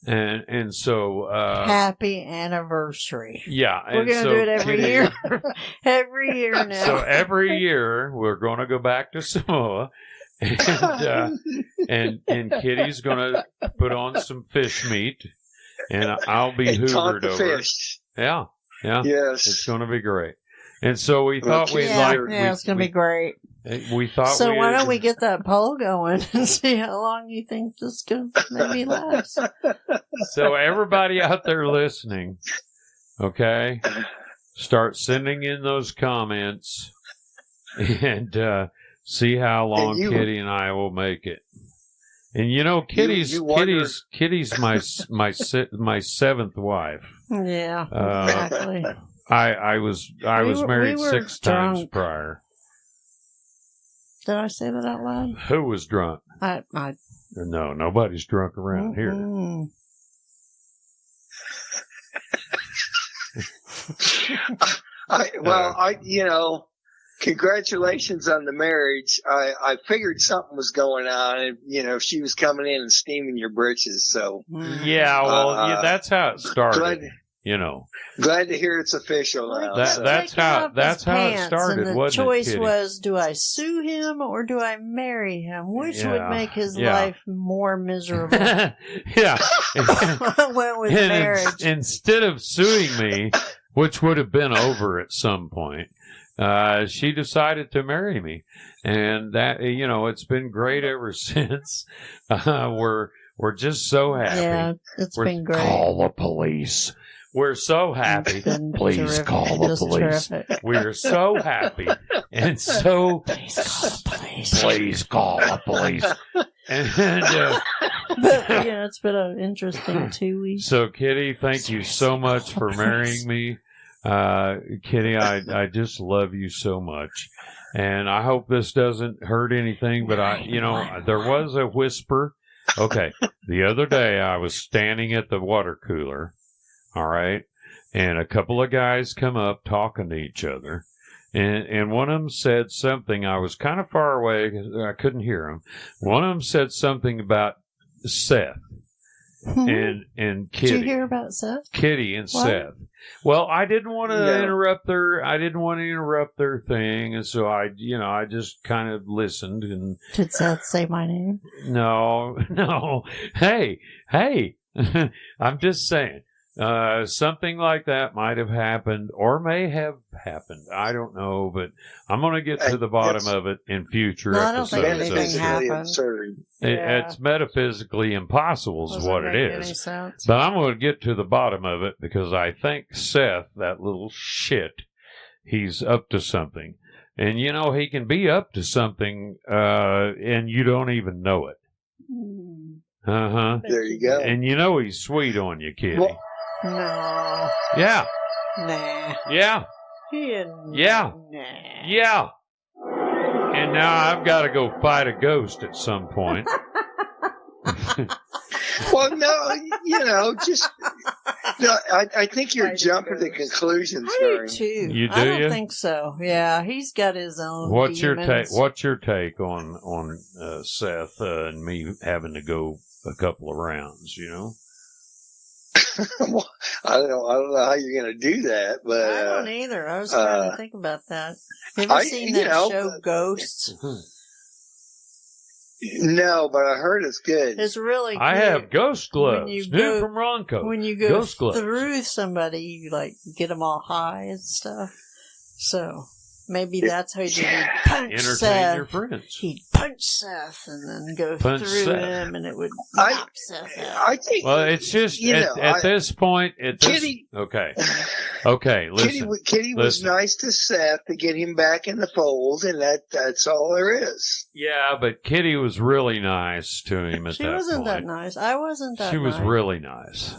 And so happy anniversary. Yeah. We're gonna do it every year. Every year now. So every year we're gonna go back to Samoa and Kitty's gonna put on some fish meat and I'll be hoovered over. Fish. Yeah. Yes. It's gonna be great. And so we thought it's gonna be great. We thought so. Why don't we get that poll going and see how long you think this can maybe last? So everybody out there listening, okay, start sending in those comments and see how long Kitty and I will make it. And Kitty's my seventh wife. Yeah, exactly. I was married we were 6 times drunk. prior. Did I say that out loud? Who was drunk? I No, nobody's drunk around here. Congratulations on the marriage. I figured something was going on, and she was coming in and steaming your britches. So yeah, that's how it started. Glad to hear it's official now. That's how it started. And the choice was: do I sue him or do I marry him? Which would make his life more miserable? Yeah, I went with marriage. Instead of suing me, which would have been over at some point. She decided to marry me, and that it's been great ever since. We're just so happy. Yeah, it's been great. Call the police. We're so happy. Please terrific. call the police. We're so happy and so. Please call the police. Please call the police. And but it's been an interesting 2 weeks. So, Kitty, thank you so much for marrying me. Kitty, I just love you so much, and I hope this doesn't hurt anything, but there was a whisper. Okay. The other day I was standing at the water cooler. All right. And a couple of guys come up talking to each other, and one of them said something. I was kind of far away. I couldn't hear him. One of them said something about Seth. And Kitty. Did you hear about Seth? Kitty and what? Seth. Well, I didn't want to interrupt their thing, and so I just kind of listened. And did Seth say my name? No. Hey, I'm just saying. Something like that might have happened or may have happened. I don't know, but I'm going to get to the bottom of it in future episodes. I don't think anything happened. It's metaphysically impossible is what it is. But I'm going to get to the bottom of it because I think Seth, that little shit, he's up to something. And, he can be up to something and you don't even know it. Uh-huh. There you go. And he's sweet on you, Kitty. Well, no. Yeah. Nah. Yeah. Yeah. Nah. Yeah. And now I've got to go fight a ghost at some point. Well, I think you're jumping to conclusions. I do too. You do? I don't think so. Yeah, he's got his own. What's demons. your take on Seth and me having to go a couple of rounds? Well, I don't know how you're going to do that, but I don't either. I was trying to think about that. Have you seen that show Ghosts? No, but I heard it's good. It's really good. I have ghost gloves. New from Ronco. When you go through somebody, you get them all high and stuff. So maybe that's how you do it. Punch Entertain Seth. your friends. He'd punch Seth and then go through him, and it would knock Seth out. I think. Well, it's just at this point. Kitty. Okay. Listen. Kitty was nice to Seth to get him back in the fold, and that's all there is. Yeah, but Kitty was really nice to him at that point. She wasn't that nice. I wasn't that nice. She was really nice,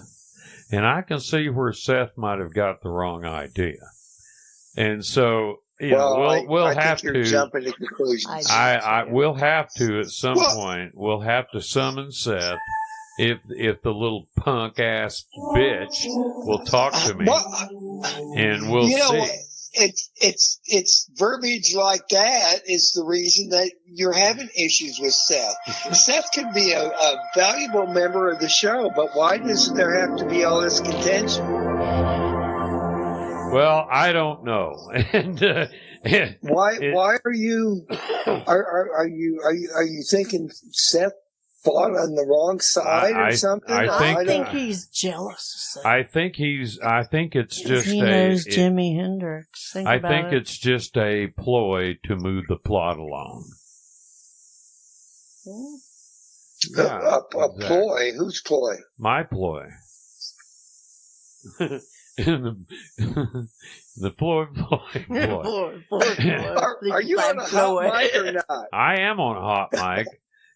and I can see where Seth might have got the wrong idea, and so. We'll have to. Jumping to conclusions. We'll have to at some point. We'll have to summon Seth if the little punk ass bitch will talk to me, and we'll see. It's verbiage like that is the reason that you're having issues with Seth. Seth can be a valuable member of the show, but why does there have to be all this contention? Well, I don't know. And why are you thinking Seth fought on the wrong side or something? I think he's jealous. I think it's just he knows Jimi Hendrix. I think it's just a ploy to move the plot along. A ploy? Whose ploy? My ploy. The ploy. Are you on a hot mic or not? I am on a hot mic,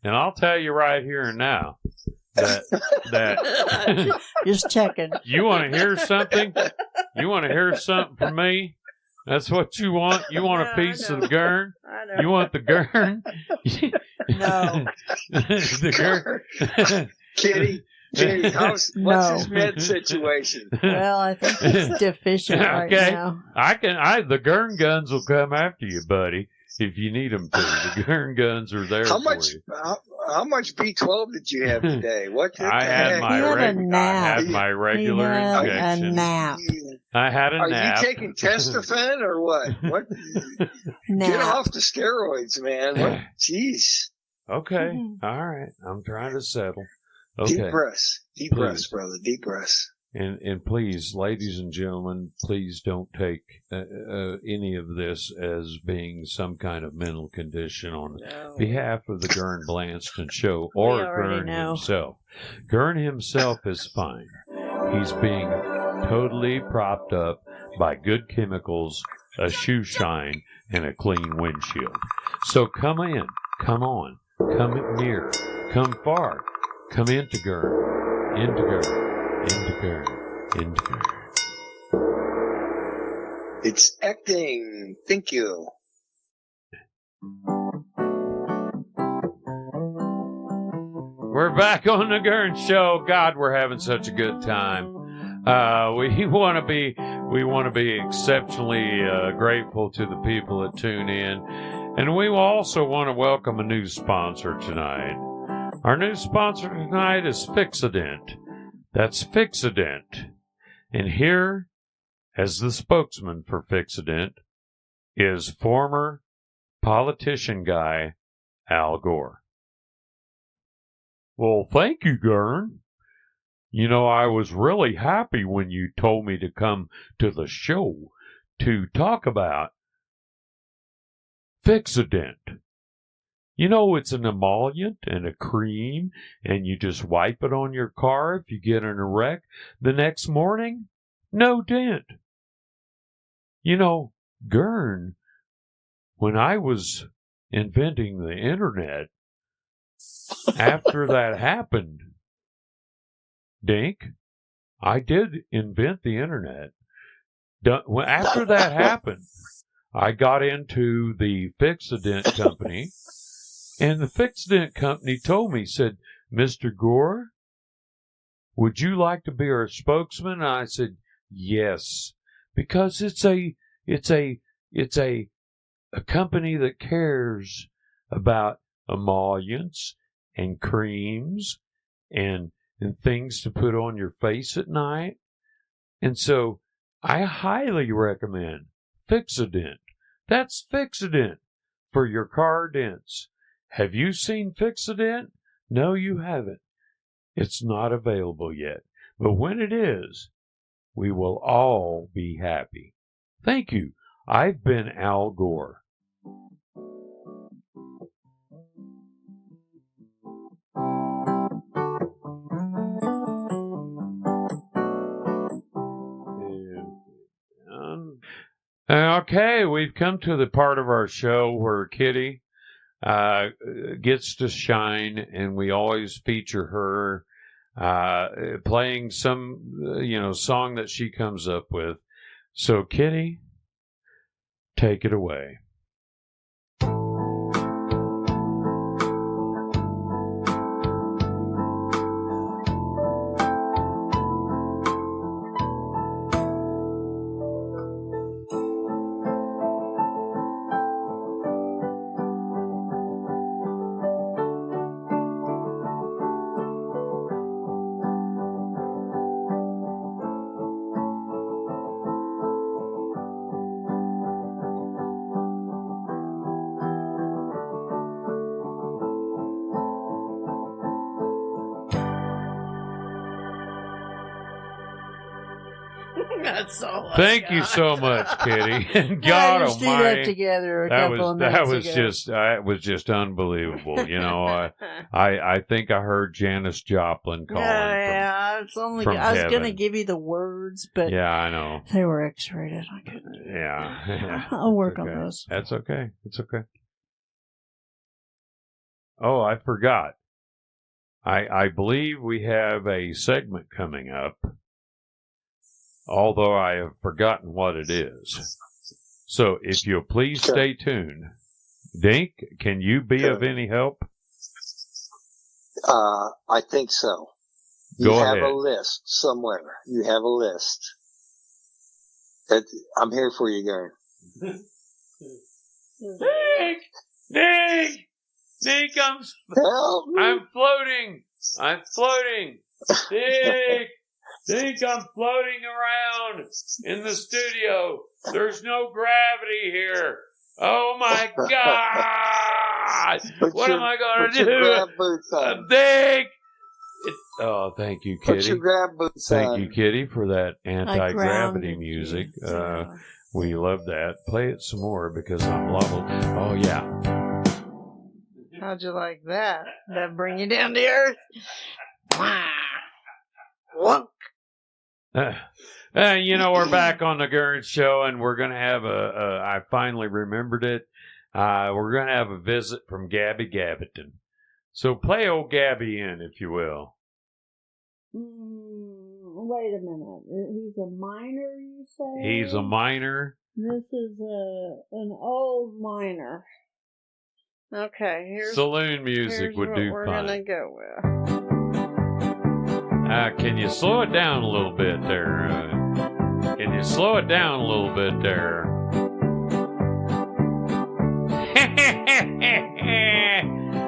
and I'll tell you right here and now that just checking. You want to hear something? You want to hear something from me? That's what you want? You want a piece of the Ghurn? I know. You want the Ghurn? No. The Ghurn. Kitty, what's his med situation? Well, I think he's deficient right now. The Ghurn guns will come after you, buddy, if you need them to. The Ghurn guns are there for you. How much B12 did you have today? I had my regular injection. A nap. I had a nap. Are you taking Testofen or what? What? Get off the steroids, man. What? Jeez. Okay. All right. I'm trying to settle. Okay. Deep breaths, brother. Deep breaths. And please, ladies and gentlemen, please don't take any of this as being some kind of mental condition on behalf of the Ghurn Blandston show or Ghurn himself. Ghurn himself is fine. He's being totally propped up by good chemicals, a shoe shine, and a clean windshield. So come in, come on, come near, come far, come into Ghurn, into Ghurn. It's acting. Thank you. We're back on the Ghurn Show. God, we're having such a good time. We want to be exceptionally grateful to the people that tune in, and we also want to welcome a new sponsor tonight. Our new sponsor tonight is Fixodent. That's Fixodent. And here, as the spokesman for Fixodent, is former politician guy Al Gore. Well, thank you, Ghurn. You know, I was really happy when you told me to come to the show to talk about Fixodent. You know, it's an emollient and a cream, and you just wipe it on your car if you get in a wreck. The next morning, no dent. You know, Ghurn, when I was inventing the internet, after that happened, Dink, I did invent the internet. After that happened, I got into the Fixodent company. And the Fixodent company told me, said, Mr. Gore, would you like to be our spokesman? And I said, yes, because it's a company that cares about emollients and creams and things to put on your face at night. And so I highly recommend Fixodent. That's Fixodent for your car dents. Have you seen Fixodent? No, you haven't. It's not available yet. But when it is, we will all be happy. Thank you. I've been Al Gore. Okay, we've come to the part of our show where Kitty gets to shine, and we always feature her playing some song that she comes up with. So Kitty, take it away. That's all. Thank you so much, Kitty. God almighty, that together a couple of minutes ago. It was just unbelievable. You know, I think I heard Janis Joplin calling. I was going to give you the words, but yeah, I know they were X-rated. I couldn't. Yeah. I'll work on those. That's okay. It's okay. Oh, I forgot. I believe we have a segment coming up although I have forgotten what it is. So if you'll please stay tuned. Dink, can you be of any help? I think so. Go You have ahead. a list somewhere. You have a list. I'm here for you, Ghurn. Dink, Help me. I'm floating. Dink, I'm floating around in the studio. There's no gravity here. Oh my God! What am I going to Put your do? grab boots on. Dink! Oh, thank you, Put Kitty. your grab boots Thank on. you, Kitty, for that anti-gravity grounded music. you. We love that. Play it some more because I'm level. Oh, yeah. How'd you like that? That bring you down to earth? Wonk. We're back on the Ghurn Show, and we're going to have I finally remembered it. We're going to have a visit from Gabby Gabbiton. So play old Gabby in, if you will. Wait a minute. He's a miner, you say? He's a miner. This is an old miner. Okay, here's Saloon music would what do we're fine. gonna go with. Can you slow it down a little bit there? Can you slow it down a little bit there?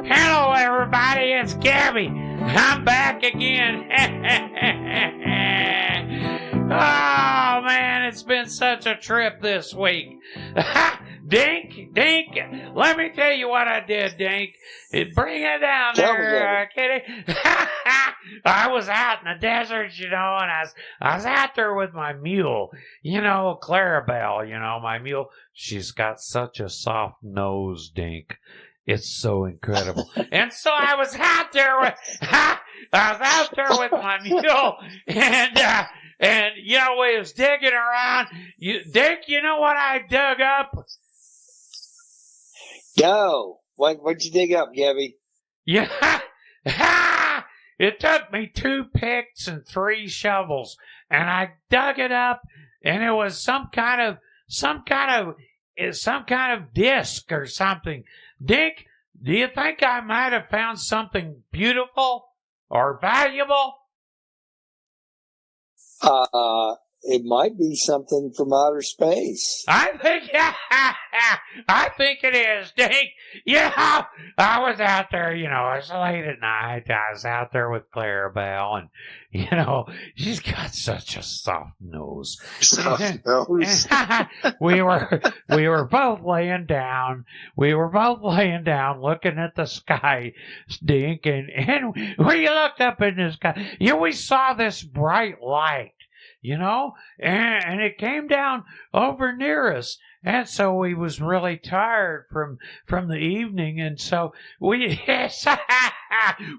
Hello, everybody. It's Gabby. I'm back again. Oh, man, it's been such a trip this week. Dink, let me tell you what I did, Dink. Bring it down there, Kitty. I was out in the desert, and I was out there with my mule, Clarabelle, my mule. She's got such a soft nose, Dink. It's so incredible. And so I was out there with my mule, and we was digging around. Dink, you know what I dug up? Go. What'd you dig up, Gabby? Yeah. It took me 2 picks and 3 shovels, and I dug it up, and it was some kind of disc or something. Dink, do you think I might have found something beautiful or valuable? It might be something from outer space. I think it is, Dink. I was out there, it was late at night. I was out there with Clarabelle, and, she's got such a soft nose. Soft nose. we were both laying down. Looking at the sky, Dink, and we looked up in the sky. We saw this bright light. And it came down over near us. And so we was really tired from the evening. And so we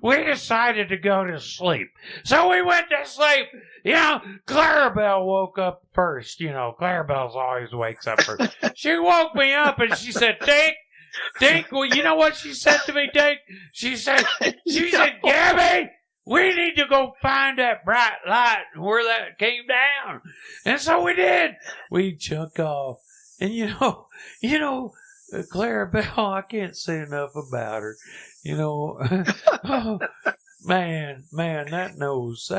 decided to go to sleep. So we went to sleep. Clarabelle woke up first. Clarabelle always wakes up first. She woke me up and she said, Dink, well, you know what she said to me, Dink? She said, Gabby, we need to go find that bright light and where that came down. And so we did. We chuck off. And Clarabelle, I can't say enough about her. Oh, man, that nose,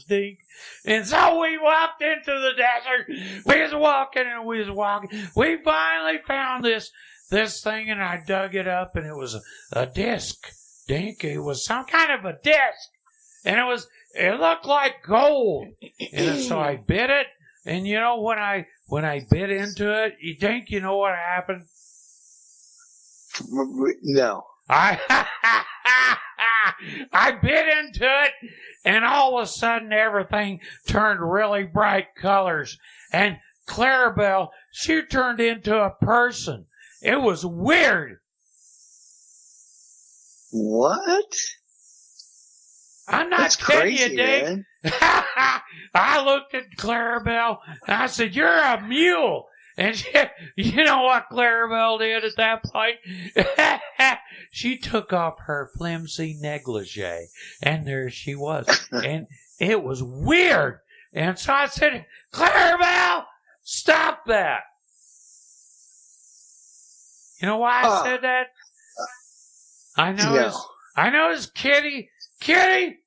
Dink. And so we walked into the desert. We was walking. We finally found this thing, and I dug it up, and it was a disc. Dink, it was some kind of a disc, and it looked like gold. And so I bit it, and when I bit into it, Dink, you know what happened? No. I bit into it, and all of a sudden everything turned really bright colors. And Clarabelle, she turned into a person. It was weird. What? I'm not That's kidding crazy, you, Dink. man. I looked at Clarabelle, and I said, "You're a mule." And you know what Clarabelle did at that point? She took off her flimsy negligee, and there she was. And it was weird And so I said, Clarabelle, stop that. You know why I said that? I know it's Kitty. Kitty!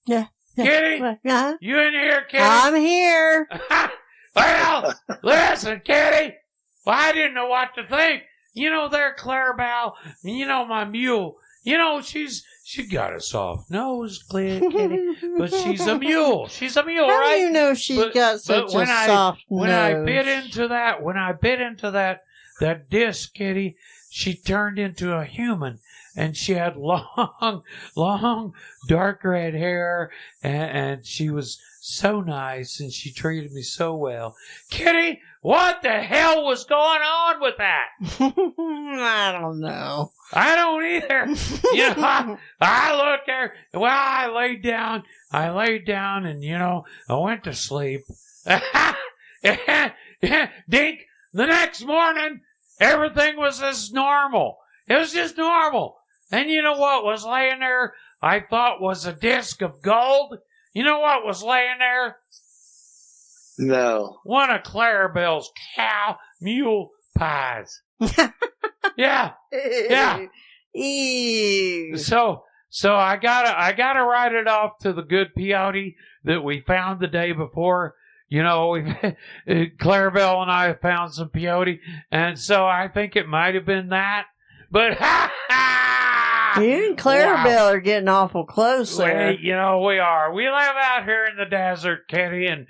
Yeah. Kitty! Uh-huh. You in here, Kitty? I'm here. Well, listen, Kitty. Well, I didn't know what to think. You know, there, Clarabelle, you know, my mule. You know, she got a soft nose, Kitty, but she's a mule. She's a mule, How right? do you know she's got such a soft nose? When I bit into that disc, Kitty, she turned into a human, and she had long, dark red hair, and she was so nice, and she treated me so well. Kitty, what the hell was going on with that? I don't know. I don't either. You know, I looked there. Well, I laid down, and, you know, I went to sleep. Dink, the next morning, everything was as normal. It was just normal. And you know what was laying there? I thought was a disc of gold. You know what was laying there? No. One of Clarabelle's mule pies. Yeah. Ew. So I gotta write it off to the good peyote that we found the day before. You know, Clarabelle and I found some peyote, and so I think it might have been that. But you and Clarabelle are getting awful close there. You know, we are. We live out here in the desert, Kitty, and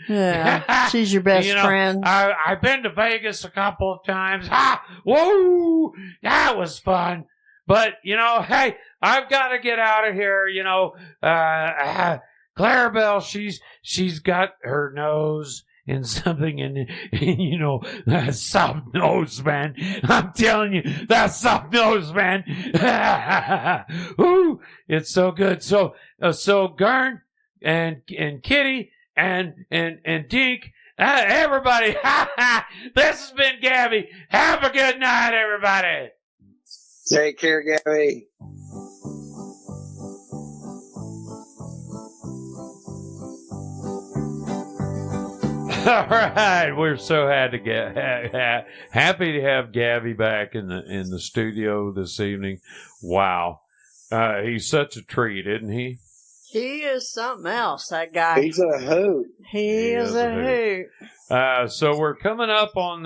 she's your best you know, friend. I've been to Vegas a couple of times. Whoa, that was fun. But you know, hey, I've got to get out of here. You know, Clarabelle, she's got her nose in something, and you know, that soft nose, man. I'm telling you, that soft nose, man. Ooh, it's so good. So Ghurn and Kitty and Dink, everybody. This has been Gabby. Have a good night, everybody. Take care, Gabby. All right, we're so happy to have Gabby back in the studio this evening. Wow, he's such a treat, isn't he? He is something else. That guy. He's a hoot. He is a hoot. So we're coming up on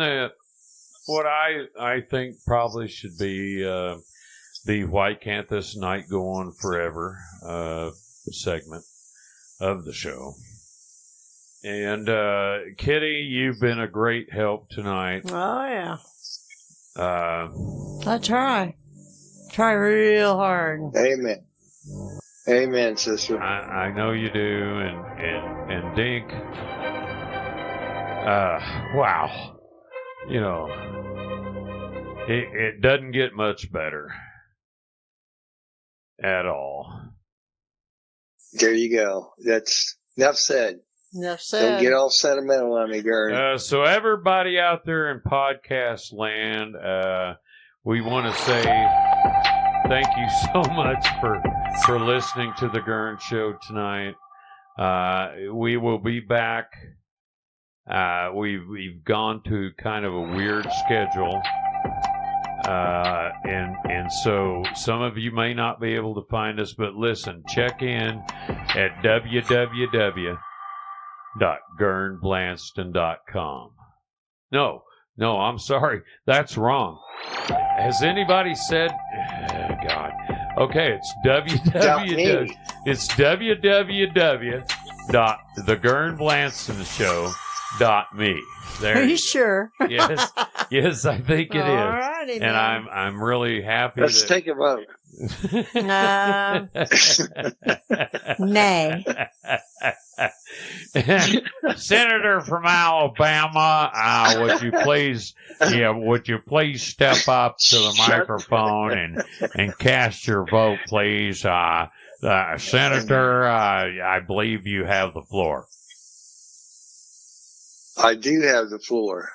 what I think probably should be the Why Can't This Night Go On Forever segment of the show. And, Kitty, you've been a great help tonight. Oh, yeah. I try. Try real hard. Amen. Amen, sister. I know you do. And Dink, wow. You know, it doesn't get much better at all. There you go. That's enough said. Enough said. Don't get all sentimental on me, Ghurn. So everybody out there in podcast land, we want to say thank you so much for listening to the Ghurn Show tonight. We will be back. We've gone to kind of a weird schedule. And so some of you may not be able to find us, but listen, check in at www.GhurnBlandston.com. No, I'm sorry. That's wrong. Has anybody said, God. Okay, it's www.thegurnblandstonshow.me. There. Are you sure? Yes, I think it is. All righty, and I'm really happy. Let's take a vote. Nay. Senator from Alabama, would you please step up to the microphone and cast your vote, please? Senator, I believe you have the floor. I do have the floor.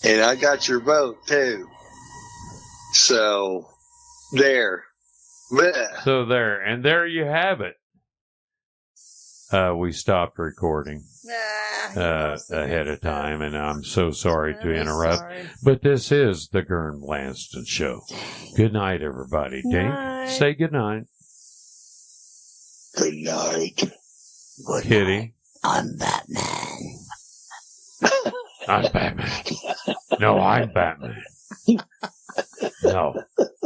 And I got your vote, too. So, there. Blech. So there. And there you have it. we stopped recording ahead of time, and I'm so sorry to interrupt. But this is the Ghurn Blandston Show. Good night, everybody. Dink, say good night. Good night. Kitty. I'm Batman. I'm Batman. No, I'm Batman. No,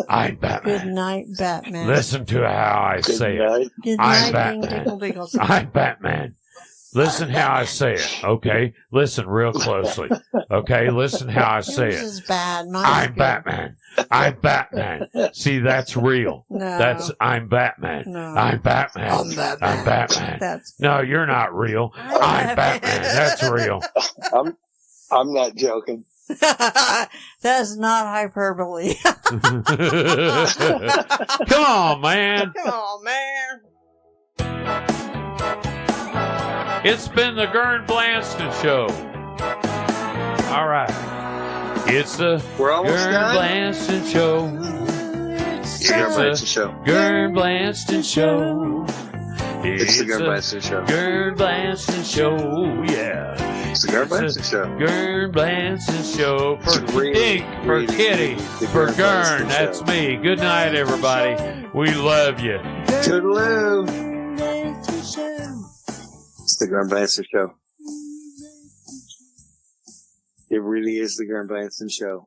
I'm Batman. Good night, Batman. Listen to how I say it. Good I'm night, Batman. I'm Batman. Listen how I say it, okay? Listen real closely, okay? Listen how I say Yours it. is bad. I'm Batman. I'm Batman. See, that's real. No. That's I'm Batman. No. I'm Batman. I'm Batman. I'm Batman. That's No, you're not real. I'm Batman. That's real. I'm not joking. That's not hyperbole. Come on, man. Come on, man. It's been the Ghurn Blandston Show. All right. It's the We're almost Ghurn done. Blandston Show. It's the Ghurn Blandston Show. Ghurn Blandston Show. It's the Ghurn Blandston Show. Ghurn Blandston Show, yeah. It's the Ghurn Blandston Show. Ghurn Blandston Show for really, Dink, for really Kitty, the for Ghurn Ghurn. Blandston That's Show. me. Good night, everybody. We love you. Toodaloo. It's the Ghurn Blandston Show. It really is the Ghurn Blandston Show.